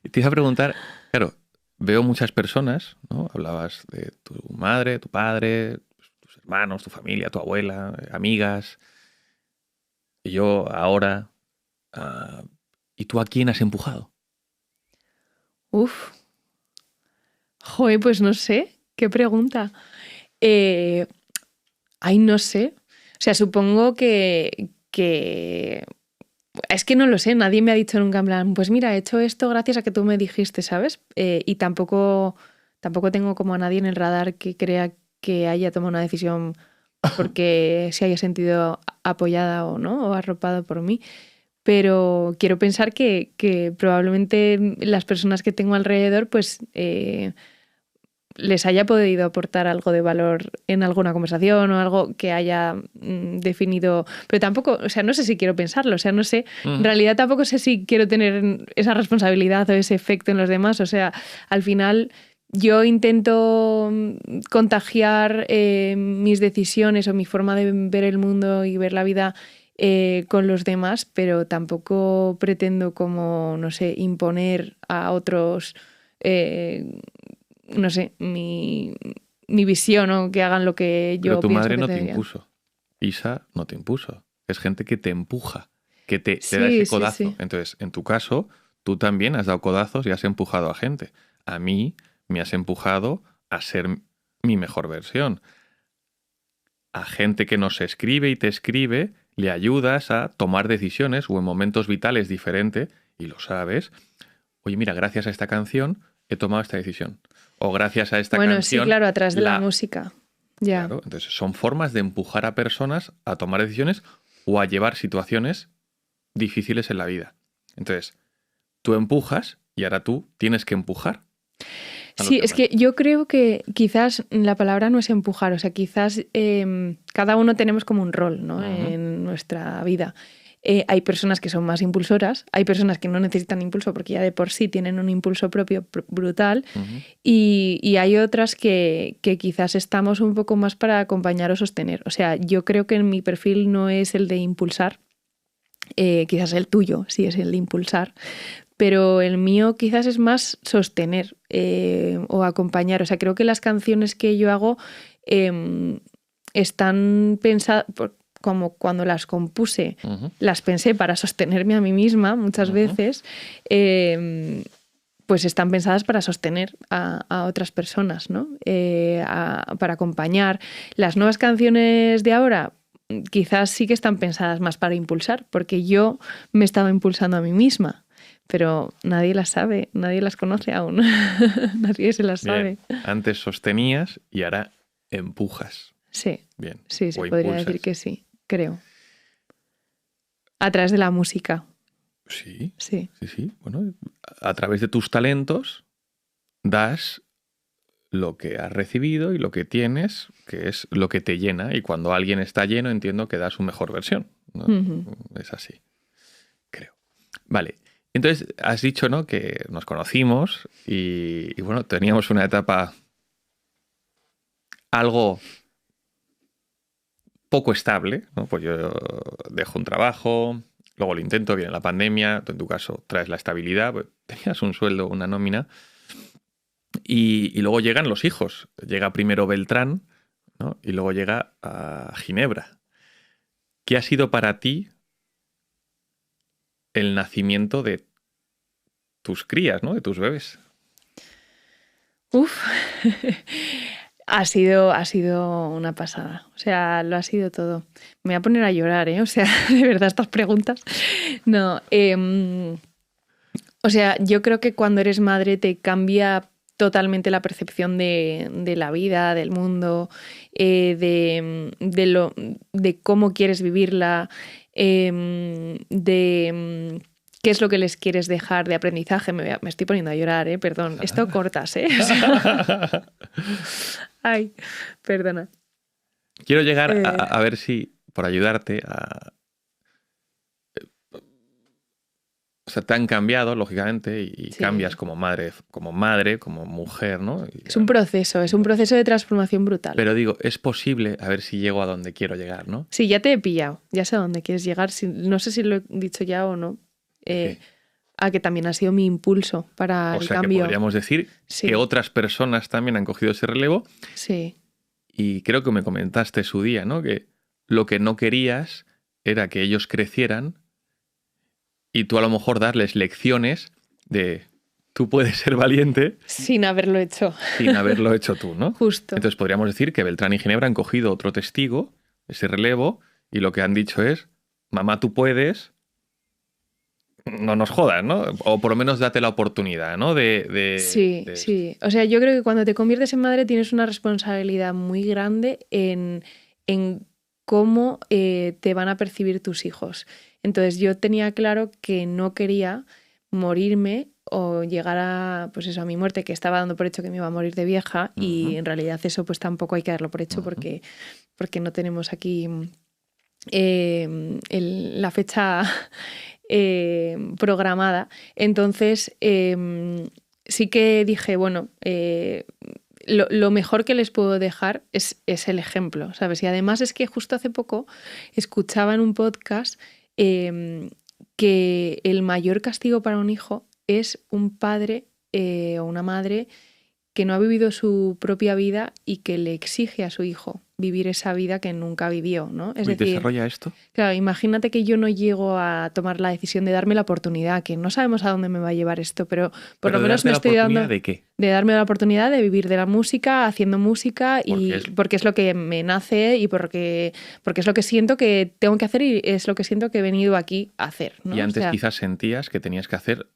Te iba a preguntar, claro, veo muchas personas, ¿no? Hablabas de tu madre, tu padre, tus hermanos, tu familia, tu abuela, amigas. Y yo ahora... ¿y tú a quién has empujado? Uf. Joder, pues no sé. ¿Qué pregunta? No sé. O sea, supongo que... Es que no lo sé. Nadie me ha dicho nunca en plan, pues mira, he hecho esto gracias a que tú me dijiste, ¿sabes? Y tampoco tengo como a nadie en el radar que crea que haya tomado una decisión porque se haya sentido apoyada o no, o arropada por mí. Pero quiero pensar que probablemente las personas que tengo alrededor pues les haya podido aportar algo de valor en alguna conversación o algo que haya definido. Pero tampoco, o sea, no sé si quiero pensarlo, o sea, no sé. En realidad tampoco sé si quiero tener esa responsabilidad o ese efecto en los demás. O sea, al final yo intento contagiar mis decisiones o mi forma de ver el mundo y ver la vida con los demás, pero tampoco pretendo como, no sé, imponer a otros, no sé, mi visión o que hagan lo que yo pienso. Pero tu madre no te impuso. Isa no te impuso. Es gente que te empuja, que te da ese codazo. Sí. Entonces, en tu caso, tú también has dado codazos y has empujado a gente. A mí me has empujado a ser mi mejor versión. A gente que nos escribe y te escribe, le ayudas a tomar decisiones o en momentos vitales diferentes, y lo sabes. Oye, mira, gracias a esta canción he tomado esta decisión. O gracias a esta canción... Bueno, sí, claro, a través de la música. Ya. Claro, entonces son formas de empujar a personas a tomar decisiones o a llevar situaciones difíciles en la vida. Entonces, tú empujas y ahora tú tienes que empujar. Sí, es que yo creo que quizás la palabra no es empujar, o sea, quizás cada uno tenemos como un rol, ¿no? En nuestra vida. Hay personas que son más impulsoras, hay personas que no necesitan impulso porque ya de por sí tienen un impulso propio brutal, y hay otras que quizás estamos un poco más para acompañar o sostener. O sea, yo creo que mi perfil no es el de impulsar, quizás el tuyo sí es el de impulsar, pero el mío quizás es más sostener o acompañar. O sea, creo que las canciones que yo hago están pensadas, como cuando las compuse, las pensé para sostenerme a mí misma muchas veces, pues están pensadas para sostener a otras personas, ¿no? Para acompañar. Las nuevas canciones de ahora quizás sí que están pensadas más para impulsar, porque yo me estaba impulsando a mí misma. Pero nadie las sabe, nadie las conoce aún. Nadie se las sabe. Antes sostenías y ahora empujas. Sí. Bien. Sí, se O podría impulsas. decir que sí, creo. A través de la música. Sí. Sí. Sí. Bueno, a través de tus talentos das lo que has recibido y lo que tienes, que es lo que te llena. Y cuando alguien está lleno, entiendo que da su mejor versión, ¿no? Es así, creo. Vale. Entonces, has dicho, ¿no?, que nos conocimos y bueno, teníamos una etapa algo poco estable, ¿no? Pues yo dejo un trabajo, luego lo intento, viene la pandemia, tú en tu caso traes la estabilidad, pues tenías un sueldo, una nómina, y luego llegan los hijos. Llega primero Beltrán, ¿no?, y luego llega a Ginebra. ¿Qué ha sido para ti el nacimiento de tus crías, ¿no?, de tus bebés? Uf, ha sido una pasada. O sea, lo ha sido todo. Me voy a poner a llorar, ¿eh? O sea, de verdad, estas preguntas. No, o sea, yo creo que cuando eres madre te cambia totalmente la percepción de la vida, del mundo, de cómo quieres vivirla, de qué es lo que les quieres dejar de aprendizaje. Me estoy poniendo a llorar, perdón. Esto cortas, ¿eh? O sea, ay, perdona. Quiero llegar a ver si, por ayudarte, o sea, te han cambiado, lógicamente, y Sí. cambias como madre, como mujer, ¿no? Es un proceso de transformación brutal. Pero digo, es posible, a ver si llego a donde quiero llegar, ¿no? Sí, ya te he pillado, ya sé a dónde quieres llegar. No sé si lo he dicho ya o no. A que también ha sido mi impulso para el O sea, cambio. que podríamos decir que otras personas también han cogido ese relevo. Sí. Y creo que me comentaste su día, ¿no?, que lo que no querías era que ellos crecieran y tú a lo mejor darles lecciones de tú puedes ser valiente sin haberlo hecho. Sin haberlo hecho tú, ¿no? Justo. Entonces podríamos decir que Beltrán y Ginebra han cogido otro testigo, ese relevo, y lo que han dicho es, mamá, tú puedes, no nos jodas, ¿no? O por lo menos date la oportunidad, ¿no? Sí. O sea, yo creo que cuando te conviertes en madre tienes una responsabilidad muy grande en cómo te van a percibir tus hijos. Entonces yo tenía claro que no quería morirme o llegar a, pues eso, a mi muerte, que estaba dando por hecho que me iba a morir de vieja, y en realidad eso pues tampoco hay que darlo por hecho porque no tenemos aquí la fecha programada. Entonces sí que dije, bueno, lo mejor que les puedo dejar es el ejemplo, ¿sabes? Y además es que justo hace poco escuchaba en un podcast que el mayor castigo para un hijo es un padre o una madre que no ha vivido su propia vida y que le exige a su hijo vivir esa vida que nunca vivió, ¿no? Es decir, ¿desarrolla esto? Claro, imagínate que yo no llego a tomar la decisión de darme la oportunidad, que no sabemos a dónde me va a llevar esto, pero por lo menos me estoy dando... ¿De qué? De darme la oportunidad de vivir de la música, haciendo música, porque es lo que me nace y porque es lo que siento que tengo que hacer y es lo que siento que he venido aquí a hacer, ¿no? Y antes quizás sentías que tenías que hacer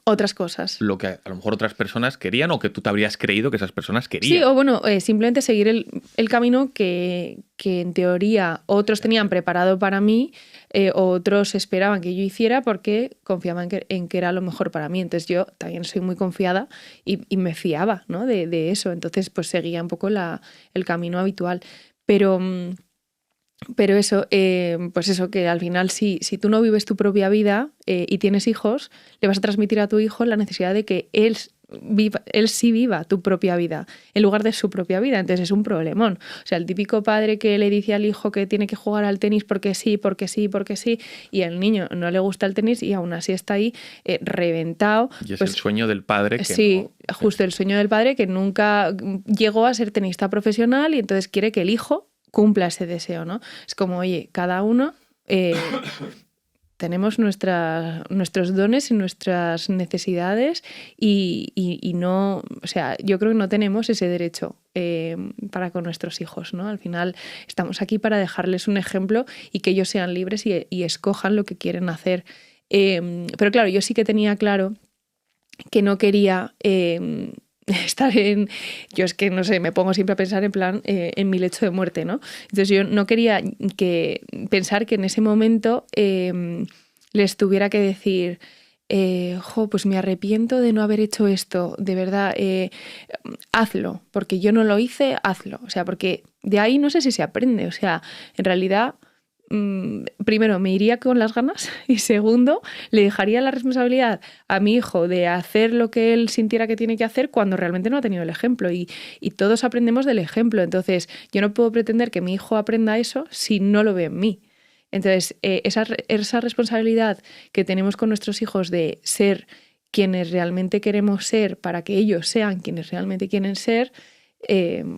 otras cosas. Lo que a lo mejor otras personas querían o que tú te habrías creído que esas personas querían. Sí, o bueno, simplemente seguir el camino que en teoría otros tenían preparado para mí, otros esperaban que yo hiciera porque confiaban en que era lo mejor para mí. Entonces yo también soy muy confiada y me fiaba, ¿no?, de eso. Entonces pues seguía un poco el camino habitual. Pero Pero eso, pues eso, que al final si tú no vives tu propia vida y tienes hijos, le vas a transmitir a tu hijo la necesidad de que él sí viva tu propia vida en lugar de su propia vida. Entonces es un problemón. O sea, el típico padre que le dice al hijo que tiene que jugar al tenis porque sí, porque sí, porque sí, y al niño no le gusta el tenis y aún así está ahí reventado. Y es pues, el sueño del padre que sí, no... justo el sueño del padre que nunca llegó a ser tenista profesional y entonces quiere que el hijo cumpla ese deseo, ¿no? Es como, oye, cada uno tenemos nuestros dones y nuestras necesidades y no, o sea, yo creo que no tenemos ese derecho para con nuestros hijos, ¿no? Al final estamos aquí para dejarles un ejemplo y que ellos sean libres y escojan lo que quieren hacer. Pero claro, yo sí que tenía claro que no quería estar en... Yo es que, no sé, me pongo siempre a pensar en plan en mi lecho de muerte, ¿no? Entonces yo no quería pensar que en ese momento les tuviera que decir, pues me arrepiento de no haber hecho esto, de verdad, hazlo, porque yo no lo hice, hazlo. O sea, porque de ahí no sé si se aprende, o sea, en realidad... Primero, me iría con las ganas y segundo, le dejaría la responsabilidad a mi hijo de hacer lo que él sintiera que tiene que hacer cuando realmente no ha tenido el ejemplo y todos aprendemos del ejemplo. Entonces, yo no puedo pretender que mi hijo aprenda eso si no lo ve en mí. Entonces, esa responsabilidad que tenemos con nuestros hijos de ser quienes realmente queremos ser para que ellos sean quienes realmente quieren ser,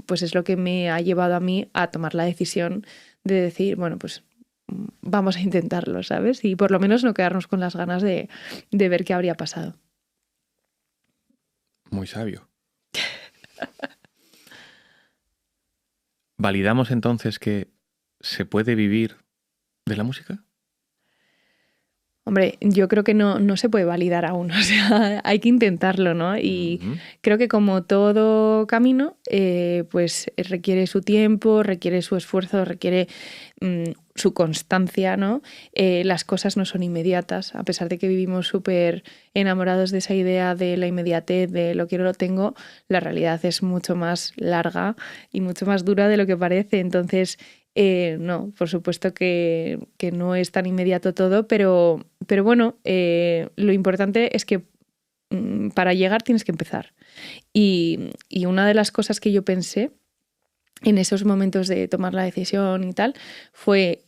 pues es lo que me ha llevado a mí a tomar la decisión de decir, bueno, pues vamos a intentarlo, ¿sabes? Y por lo menos no quedarnos con las ganas de ver qué habría pasado. Muy sabio. ¿Validamos entonces que se puede vivir de la música? Hombre, yo creo que no se puede validar aún, o sea, hay que intentarlo, ¿no? Y creo que como todo camino, pues requiere su tiempo, requiere su esfuerzo, requiere su constancia, ¿no? Las cosas no son inmediatas, a pesar de que vivimos súper enamorados de esa idea de la inmediatez, de lo quiero, lo tengo, la realidad es mucho más larga y mucho más dura de lo que parece, entonces... no, por supuesto que no es tan inmediato todo, pero bueno, lo importante es que para llegar tienes que empezar. Y una de las cosas que yo pensé en esos momentos de tomar la decisión y tal fue,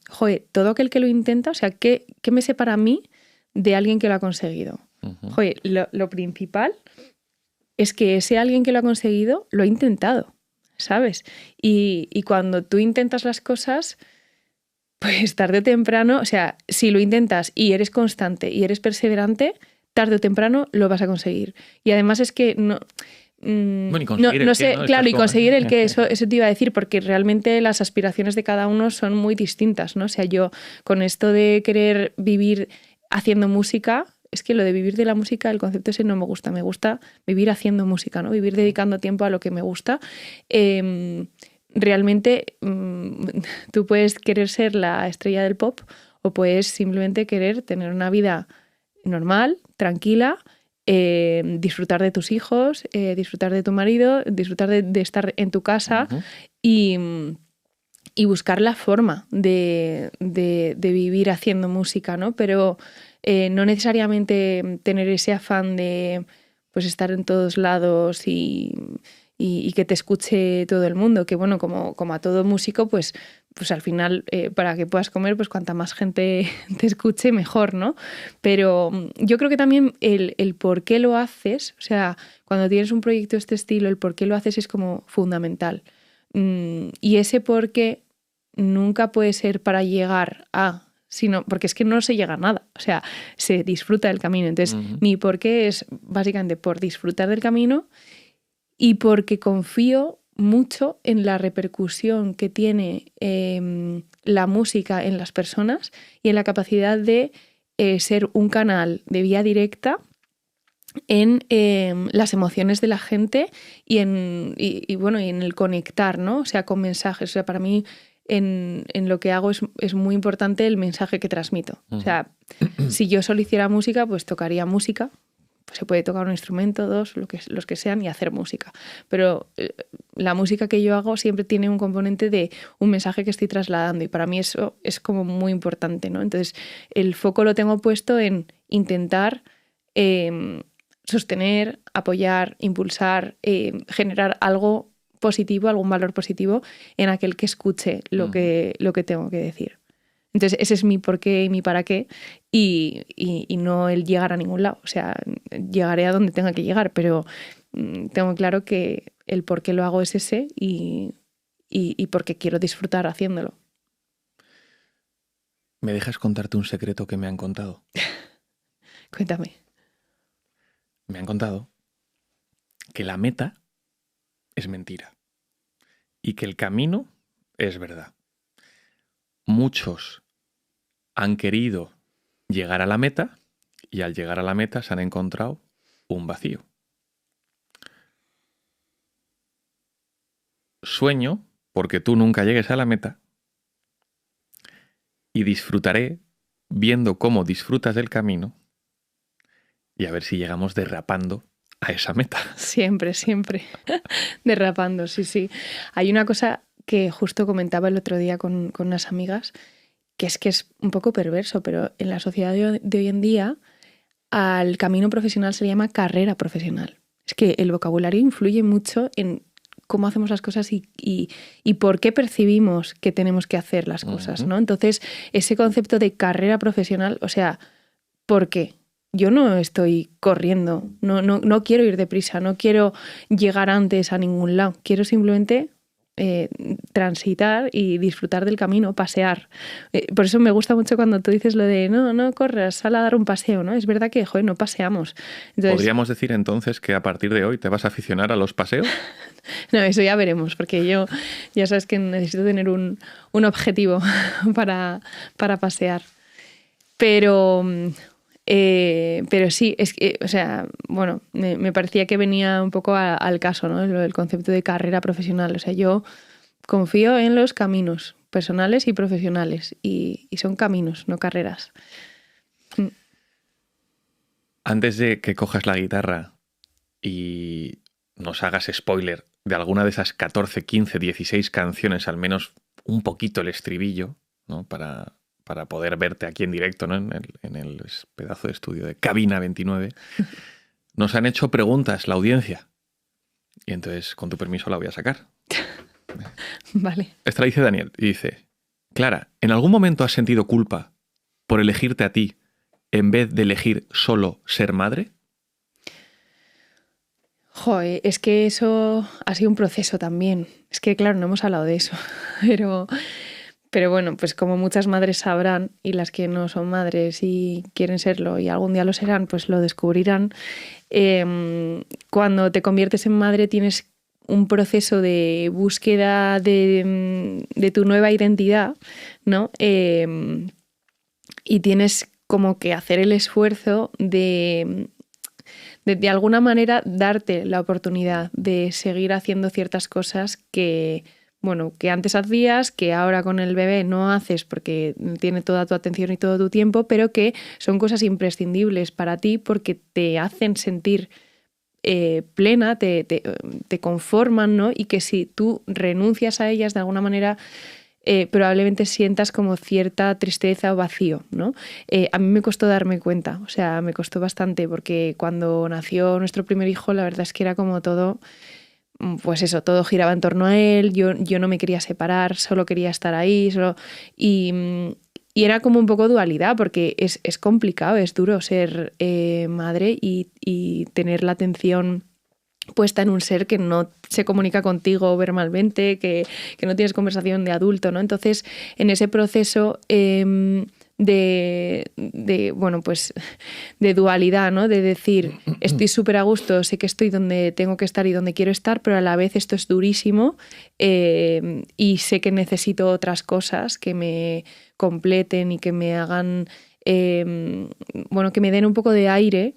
joder, todo aquel que lo intenta, o sea, ¿qué me separa a mí de alguien que lo ha conseguido? Joder, lo principal es que ese alguien que lo ha conseguido lo ha intentado, ¿sabes? Y cuando tú intentas las cosas, pues tarde o temprano, o sea, si lo intentas y eres constante y eres perseverante, tarde o temprano lo vas a conseguir. Y además es que no... Bueno, y conseguir no sé, ¿no? claro, y conseguir el que, eso te iba a decir, porque realmente las aspiraciones de cada uno son muy distintas, ¿no? O sea, yo con esto de querer vivir haciendo música... Es que lo de vivir de la música, el concepto ese no me gusta vivir haciendo música, ¿no? Vivir dedicando tiempo a lo que me gusta. Realmente tú puedes querer ser la estrella del pop o puedes simplemente querer tener una vida normal, tranquila, disfrutar de tus hijos, disfrutar de tu marido, disfrutar de estar en tu casa y buscar la forma de vivir haciendo música, ¿no? Pero... no necesariamente tener ese afán de pues estar en todos lados y que te escuche todo el mundo, que bueno, como a todo músico, pues al final para que puedas comer, pues cuanta más gente te escuche, mejor, ¿no? Pero yo creo que también el por qué lo haces, o sea, cuando tienes un proyecto de este estilo, el por qué lo haces es como fundamental. Y ese por qué nunca puede ser para llegar a... sino porque es que no se llega a nada, o sea, se disfruta del camino. Entonces, mi porqué es básicamente por disfrutar del camino y porque confío mucho en la repercusión que tiene la música en las personas y en la capacidad de ser un canal de vía directa en las emociones de la gente y en el conectar, ¿no? O sea, con mensajes. O sea, para mí... En lo que hago es muy importante el mensaje que transmito. O sea, si yo solo hiciera música, pues tocaría música, se puede tocar un instrumento, dos, los que sean, y hacer música. Pero la música que yo hago siempre tiene un componente de un mensaje que estoy trasladando y para mí eso es como muy importante, ¿no? Entonces, el foco lo tengo puesto en intentar sostener, apoyar, impulsar, generar algo positivo, algún valor positivo en aquel que escuche lo que tengo que decir. Entonces, ese es mi porqué y mi para qué y no el llegar a ningún lado. O sea, llegaré a donde tenga que llegar, pero tengo claro que el por qué lo hago es ese y porque quiero disfrutar haciéndolo. ¿Me dejas contarte un secreto que me han contado? Cuéntame. Me han contado que la meta es mentira y que el camino es verdad. Muchos han querido llegar a la meta y al llegar a la meta se han encontrado un vacío. Sueño porque tú nunca llegues a la meta y disfrutaré viendo cómo disfrutas del camino y a ver si llegamos derrapando a esa meta. Siempre, siempre. Derrapando, sí, sí. Hay una cosa que justo comentaba el otro día con unas amigas, que es un poco perverso, pero en la sociedad de hoy en día al camino profesional se le llama carrera profesional. Es que el vocabulario influye mucho en cómo hacemos las cosas y por qué percibimos que tenemos que hacer las cosas, ¿no? Entonces, ese concepto de carrera profesional, o sea, ¿por qué? Yo no estoy corriendo, no quiero ir deprisa, no quiero llegar antes a ningún lado, quiero simplemente transitar y disfrutar del camino, pasear. Por eso me gusta mucho cuando tú dices lo de no corras, sal a dar un paseo, ¿no? Es verdad que, joder, no paseamos. Entonces, ¿podríamos decir entonces que a partir de hoy te vas a aficionar a los paseos? No, eso ya veremos, porque yo ya sabes que necesito tener un objetivo para pasear. Pero sí, es que, o sea, bueno, me parecía que venía un poco al caso, ¿no? El concepto de carrera profesional. O sea, yo confío en los caminos personales y profesionales y son caminos, no carreras. Antes de que cojas la guitarra y nos hagas spoiler de alguna de esas 14, 15, 16 canciones, al menos un poquito el estribillo, ¿no? Para poder verte aquí en directo, ¿no? en el pedazo de estudio de Cabina 29, nos han hecho preguntas la audiencia. Y entonces, con tu permiso, la voy a sacar. Vale. Esta la dice Daniel y dice: Clara, ¿en algún momento has sentido culpa por elegirte a ti en vez de elegir solo ser madre? Joder, es que eso ha sido un proceso también. Es que, claro, no hemos hablado de eso. Pero bueno, pues como muchas madres sabrán y las que no son madres y quieren serlo y algún día lo serán, pues lo descubrirán. Cuando te conviertes en madre tienes un proceso de búsqueda de tu nueva identidad, ¿no? Y tienes como que hacer el esfuerzo de alguna manera darte la oportunidad de seguir haciendo ciertas cosas que antes hacías, que ahora con el bebé no haces porque tiene toda tu atención y todo tu tiempo, pero que son cosas imprescindibles para ti porque te hacen sentir plena, te conforman, ¿no? Y que si tú renuncias a ellas de alguna manera probablemente sientas como cierta tristeza o vacío, ¿no? A mí me costó darme cuenta, o sea, me costó bastante porque cuando nació nuestro primer hijo la verdad es que era como todo, pues eso, todo giraba en torno a él, yo no me quería separar, solo quería estar ahí, y era como un poco dualidad porque es complicado, es duro ser madre y tener la atención puesta en un ser que no se comunica contigo verbalmente, que no tienes conversación de adulto, ¿no? Entonces, en ese proceso pues de dualidad, ¿no? De decir, estoy súper a gusto, sé que estoy donde tengo que estar y donde quiero estar, pero a la vez esto es durísimo y sé que necesito otras cosas que me completen y que me hagan, que me den un poco de aire.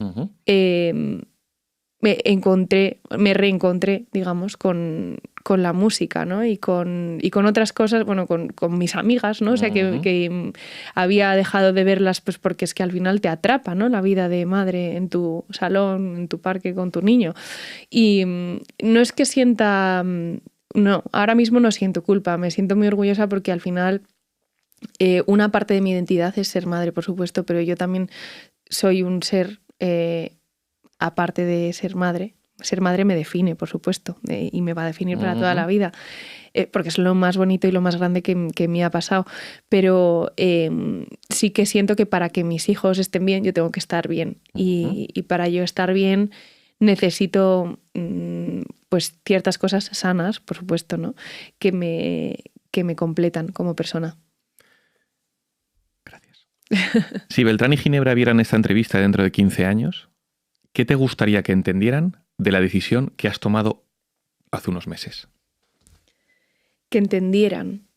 me reencontré, digamos, con la música, ¿no? Y con otras cosas, bueno, con mis amigas, ¿no? O sea, que había dejado de verlas pues porque es que al final te atrapa, ¿no? La vida de madre en tu salón, en tu parque con tu niño. Y no es que sienta... No, ahora mismo no siento culpa, me siento muy orgullosa porque al final una parte de mi identidad es ser madre, por supuesto, pero yo también soy un ser, aparte de ser madre. Ser madre me define, por supuesto, y me va a definir para toda la vida, porque es lo más bonito y lo más grande que me ha pasado. Pero sí que siento que para que mis hijos estén bien, yo tengo que estar bien. Y para yo estar bien necesito pues ciertas cosas sanas, por supuesto, ¿no? Que me completan como persona. Gracias. Si Beltrán y Ginebra vieran esta entrevista dentro de 15 años, ¿qué te gustaría que entendieran de la decisión que has tomado hace unos meses? Que entendieran.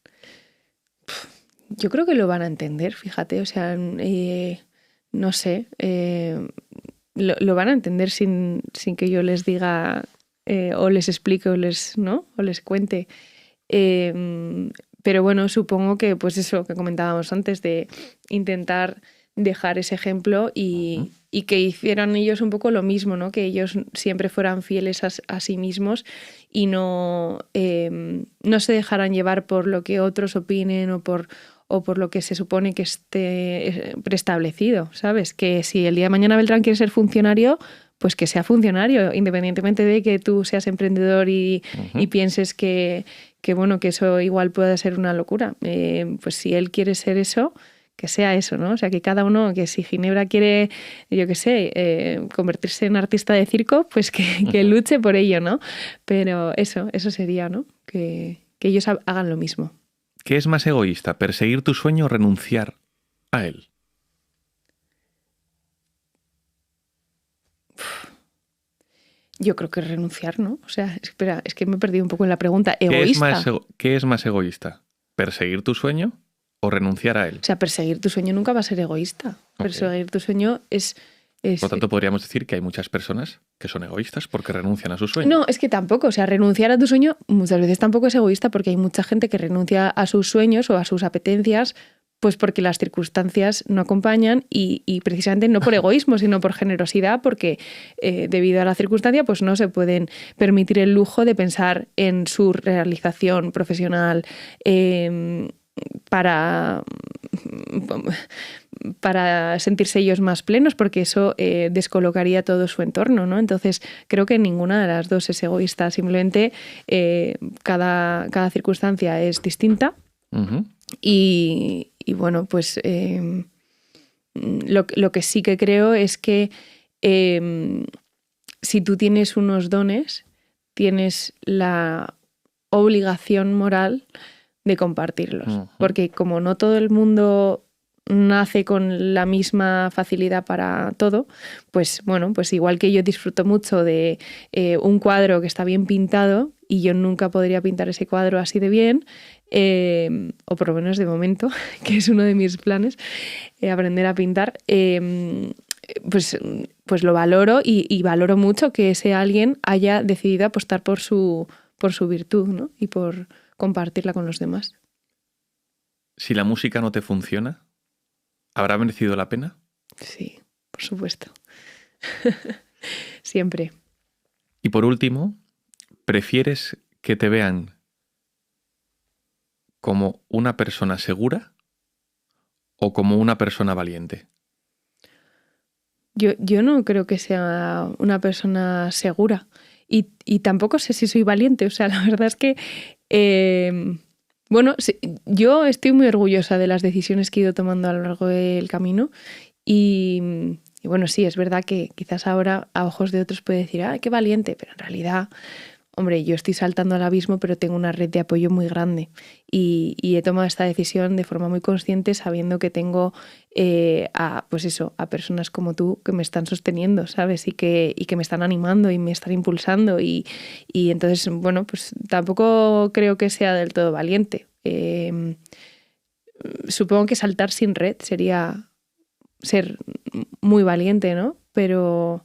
Yo creo que lo van a entender, fíjate, o sea, no sé, lo van a entender sin que yo les diga o les explique o les cuente. Pero bueno, supongo que pues eso que comentábamos antes, de intentar dejar ese ejemplo y que hicieran ellos un poco lo mismo, ¿no? Que ellos siempre fueran fieles a sí mismos y no se dejaran llevar por lo que otros opinen o por lo que se supone que esté preestablecido, ¿sabes? Que si el día de mañana Beltrán quiere ser funcionario, pues que sea funcionario, independientemente de que tú seas emprendedor y pienses que bueno, que eso igual pueda ser una locura. Pues si él quiere ser eso, que sea eso, ¿no? O sea, que cada uno, que si Ginebra quiere, yo qué sé, convertirse en artista de circo, pues que luche por ello, ¿no? Pero eso sería, ¿no? Que ellos hagan lo mismo. ¿Qué es más egoísta, perseguir tu sueño o renunciar a él? Yo creo que renunciar, ¿no? O sea, espera, es que me he perdido un poco en la pregunta. ¿Egoísta? ¿Qué es más egoísta? ¿Perseguir tu sueño o renunciar a él? O sea, perseguir tu sueño nunca va a ser egoísta. Okay. Perseguir tu sueño es... Por lo tanto, podríamos decir que hay muchas personas que son egoístas porque renuncian a su sueño. No, es que tampoco. O sea, renunciar a tu sueño muchas veces tampoco es egoísta, porque hay mucha gente que renuncia a sus sueños o a sus apetencias pues porque las circunstancias no acompañan y precisamente no por egoísmo, sino por generosidad, porque debido a la circunstancia pues no se pueden permitir el lujo de pensar en su realización profesional para sentirse ellos más plenos, porque eso descolocaría todo su entorno, ¿no? Entonces creo que ninguna de las dos es egoísta, simplemente cada circunstancia es distinta. Y bueno, pues lo que sí que creo es que si tú tienes unos dones, tienes la obligación moral de compartirlos. Porque como no todo el mundo nace con la misma facilidad para todo, pues bueno, pues igual que yo disfruto mucho de un cuadro que está bien pintado y yo nunca podría pintar ese cuadro así de bien, o por lo menos de momento, que es uno de mis planes, aprender a pintar, pues lo valoro y valoro mucho que ese alguien haya decidido apostar por su virtud, ¿no? Y por compartirla con los demás. Si la música no te funciona, ¿habrá merecido la pena? Sí, por supuesto. Siempre. Y por último, ¿prefieres que te vean como una persona segura o como una persona valiente? Yo no creo que sea una persona segura y tampoco sé si soy valiente. O sea, la verdad es que bueno, yo estoy muy orgullosa de las decisiones que he ido tomando a lo largo del camino y bueno, sí, es verdad que quizás ahora a ojos de otros puede decir, ¡ay, qué valiente! Pero en realidad, hombre, yo estoy saltando al abismo, pero tengo una red de apoyo muy grande y he tomado esta decisión de forma muy consciente, sabiendo que tengo a personas como tú que me están sosteniendo, ¿sabes? Y que me están animando y me están impulsando y entonces, bueno, pues tampoco creo que sea del todo valiente. Supongo que saltar sin red sería ser muy valiente, ¿no? Pero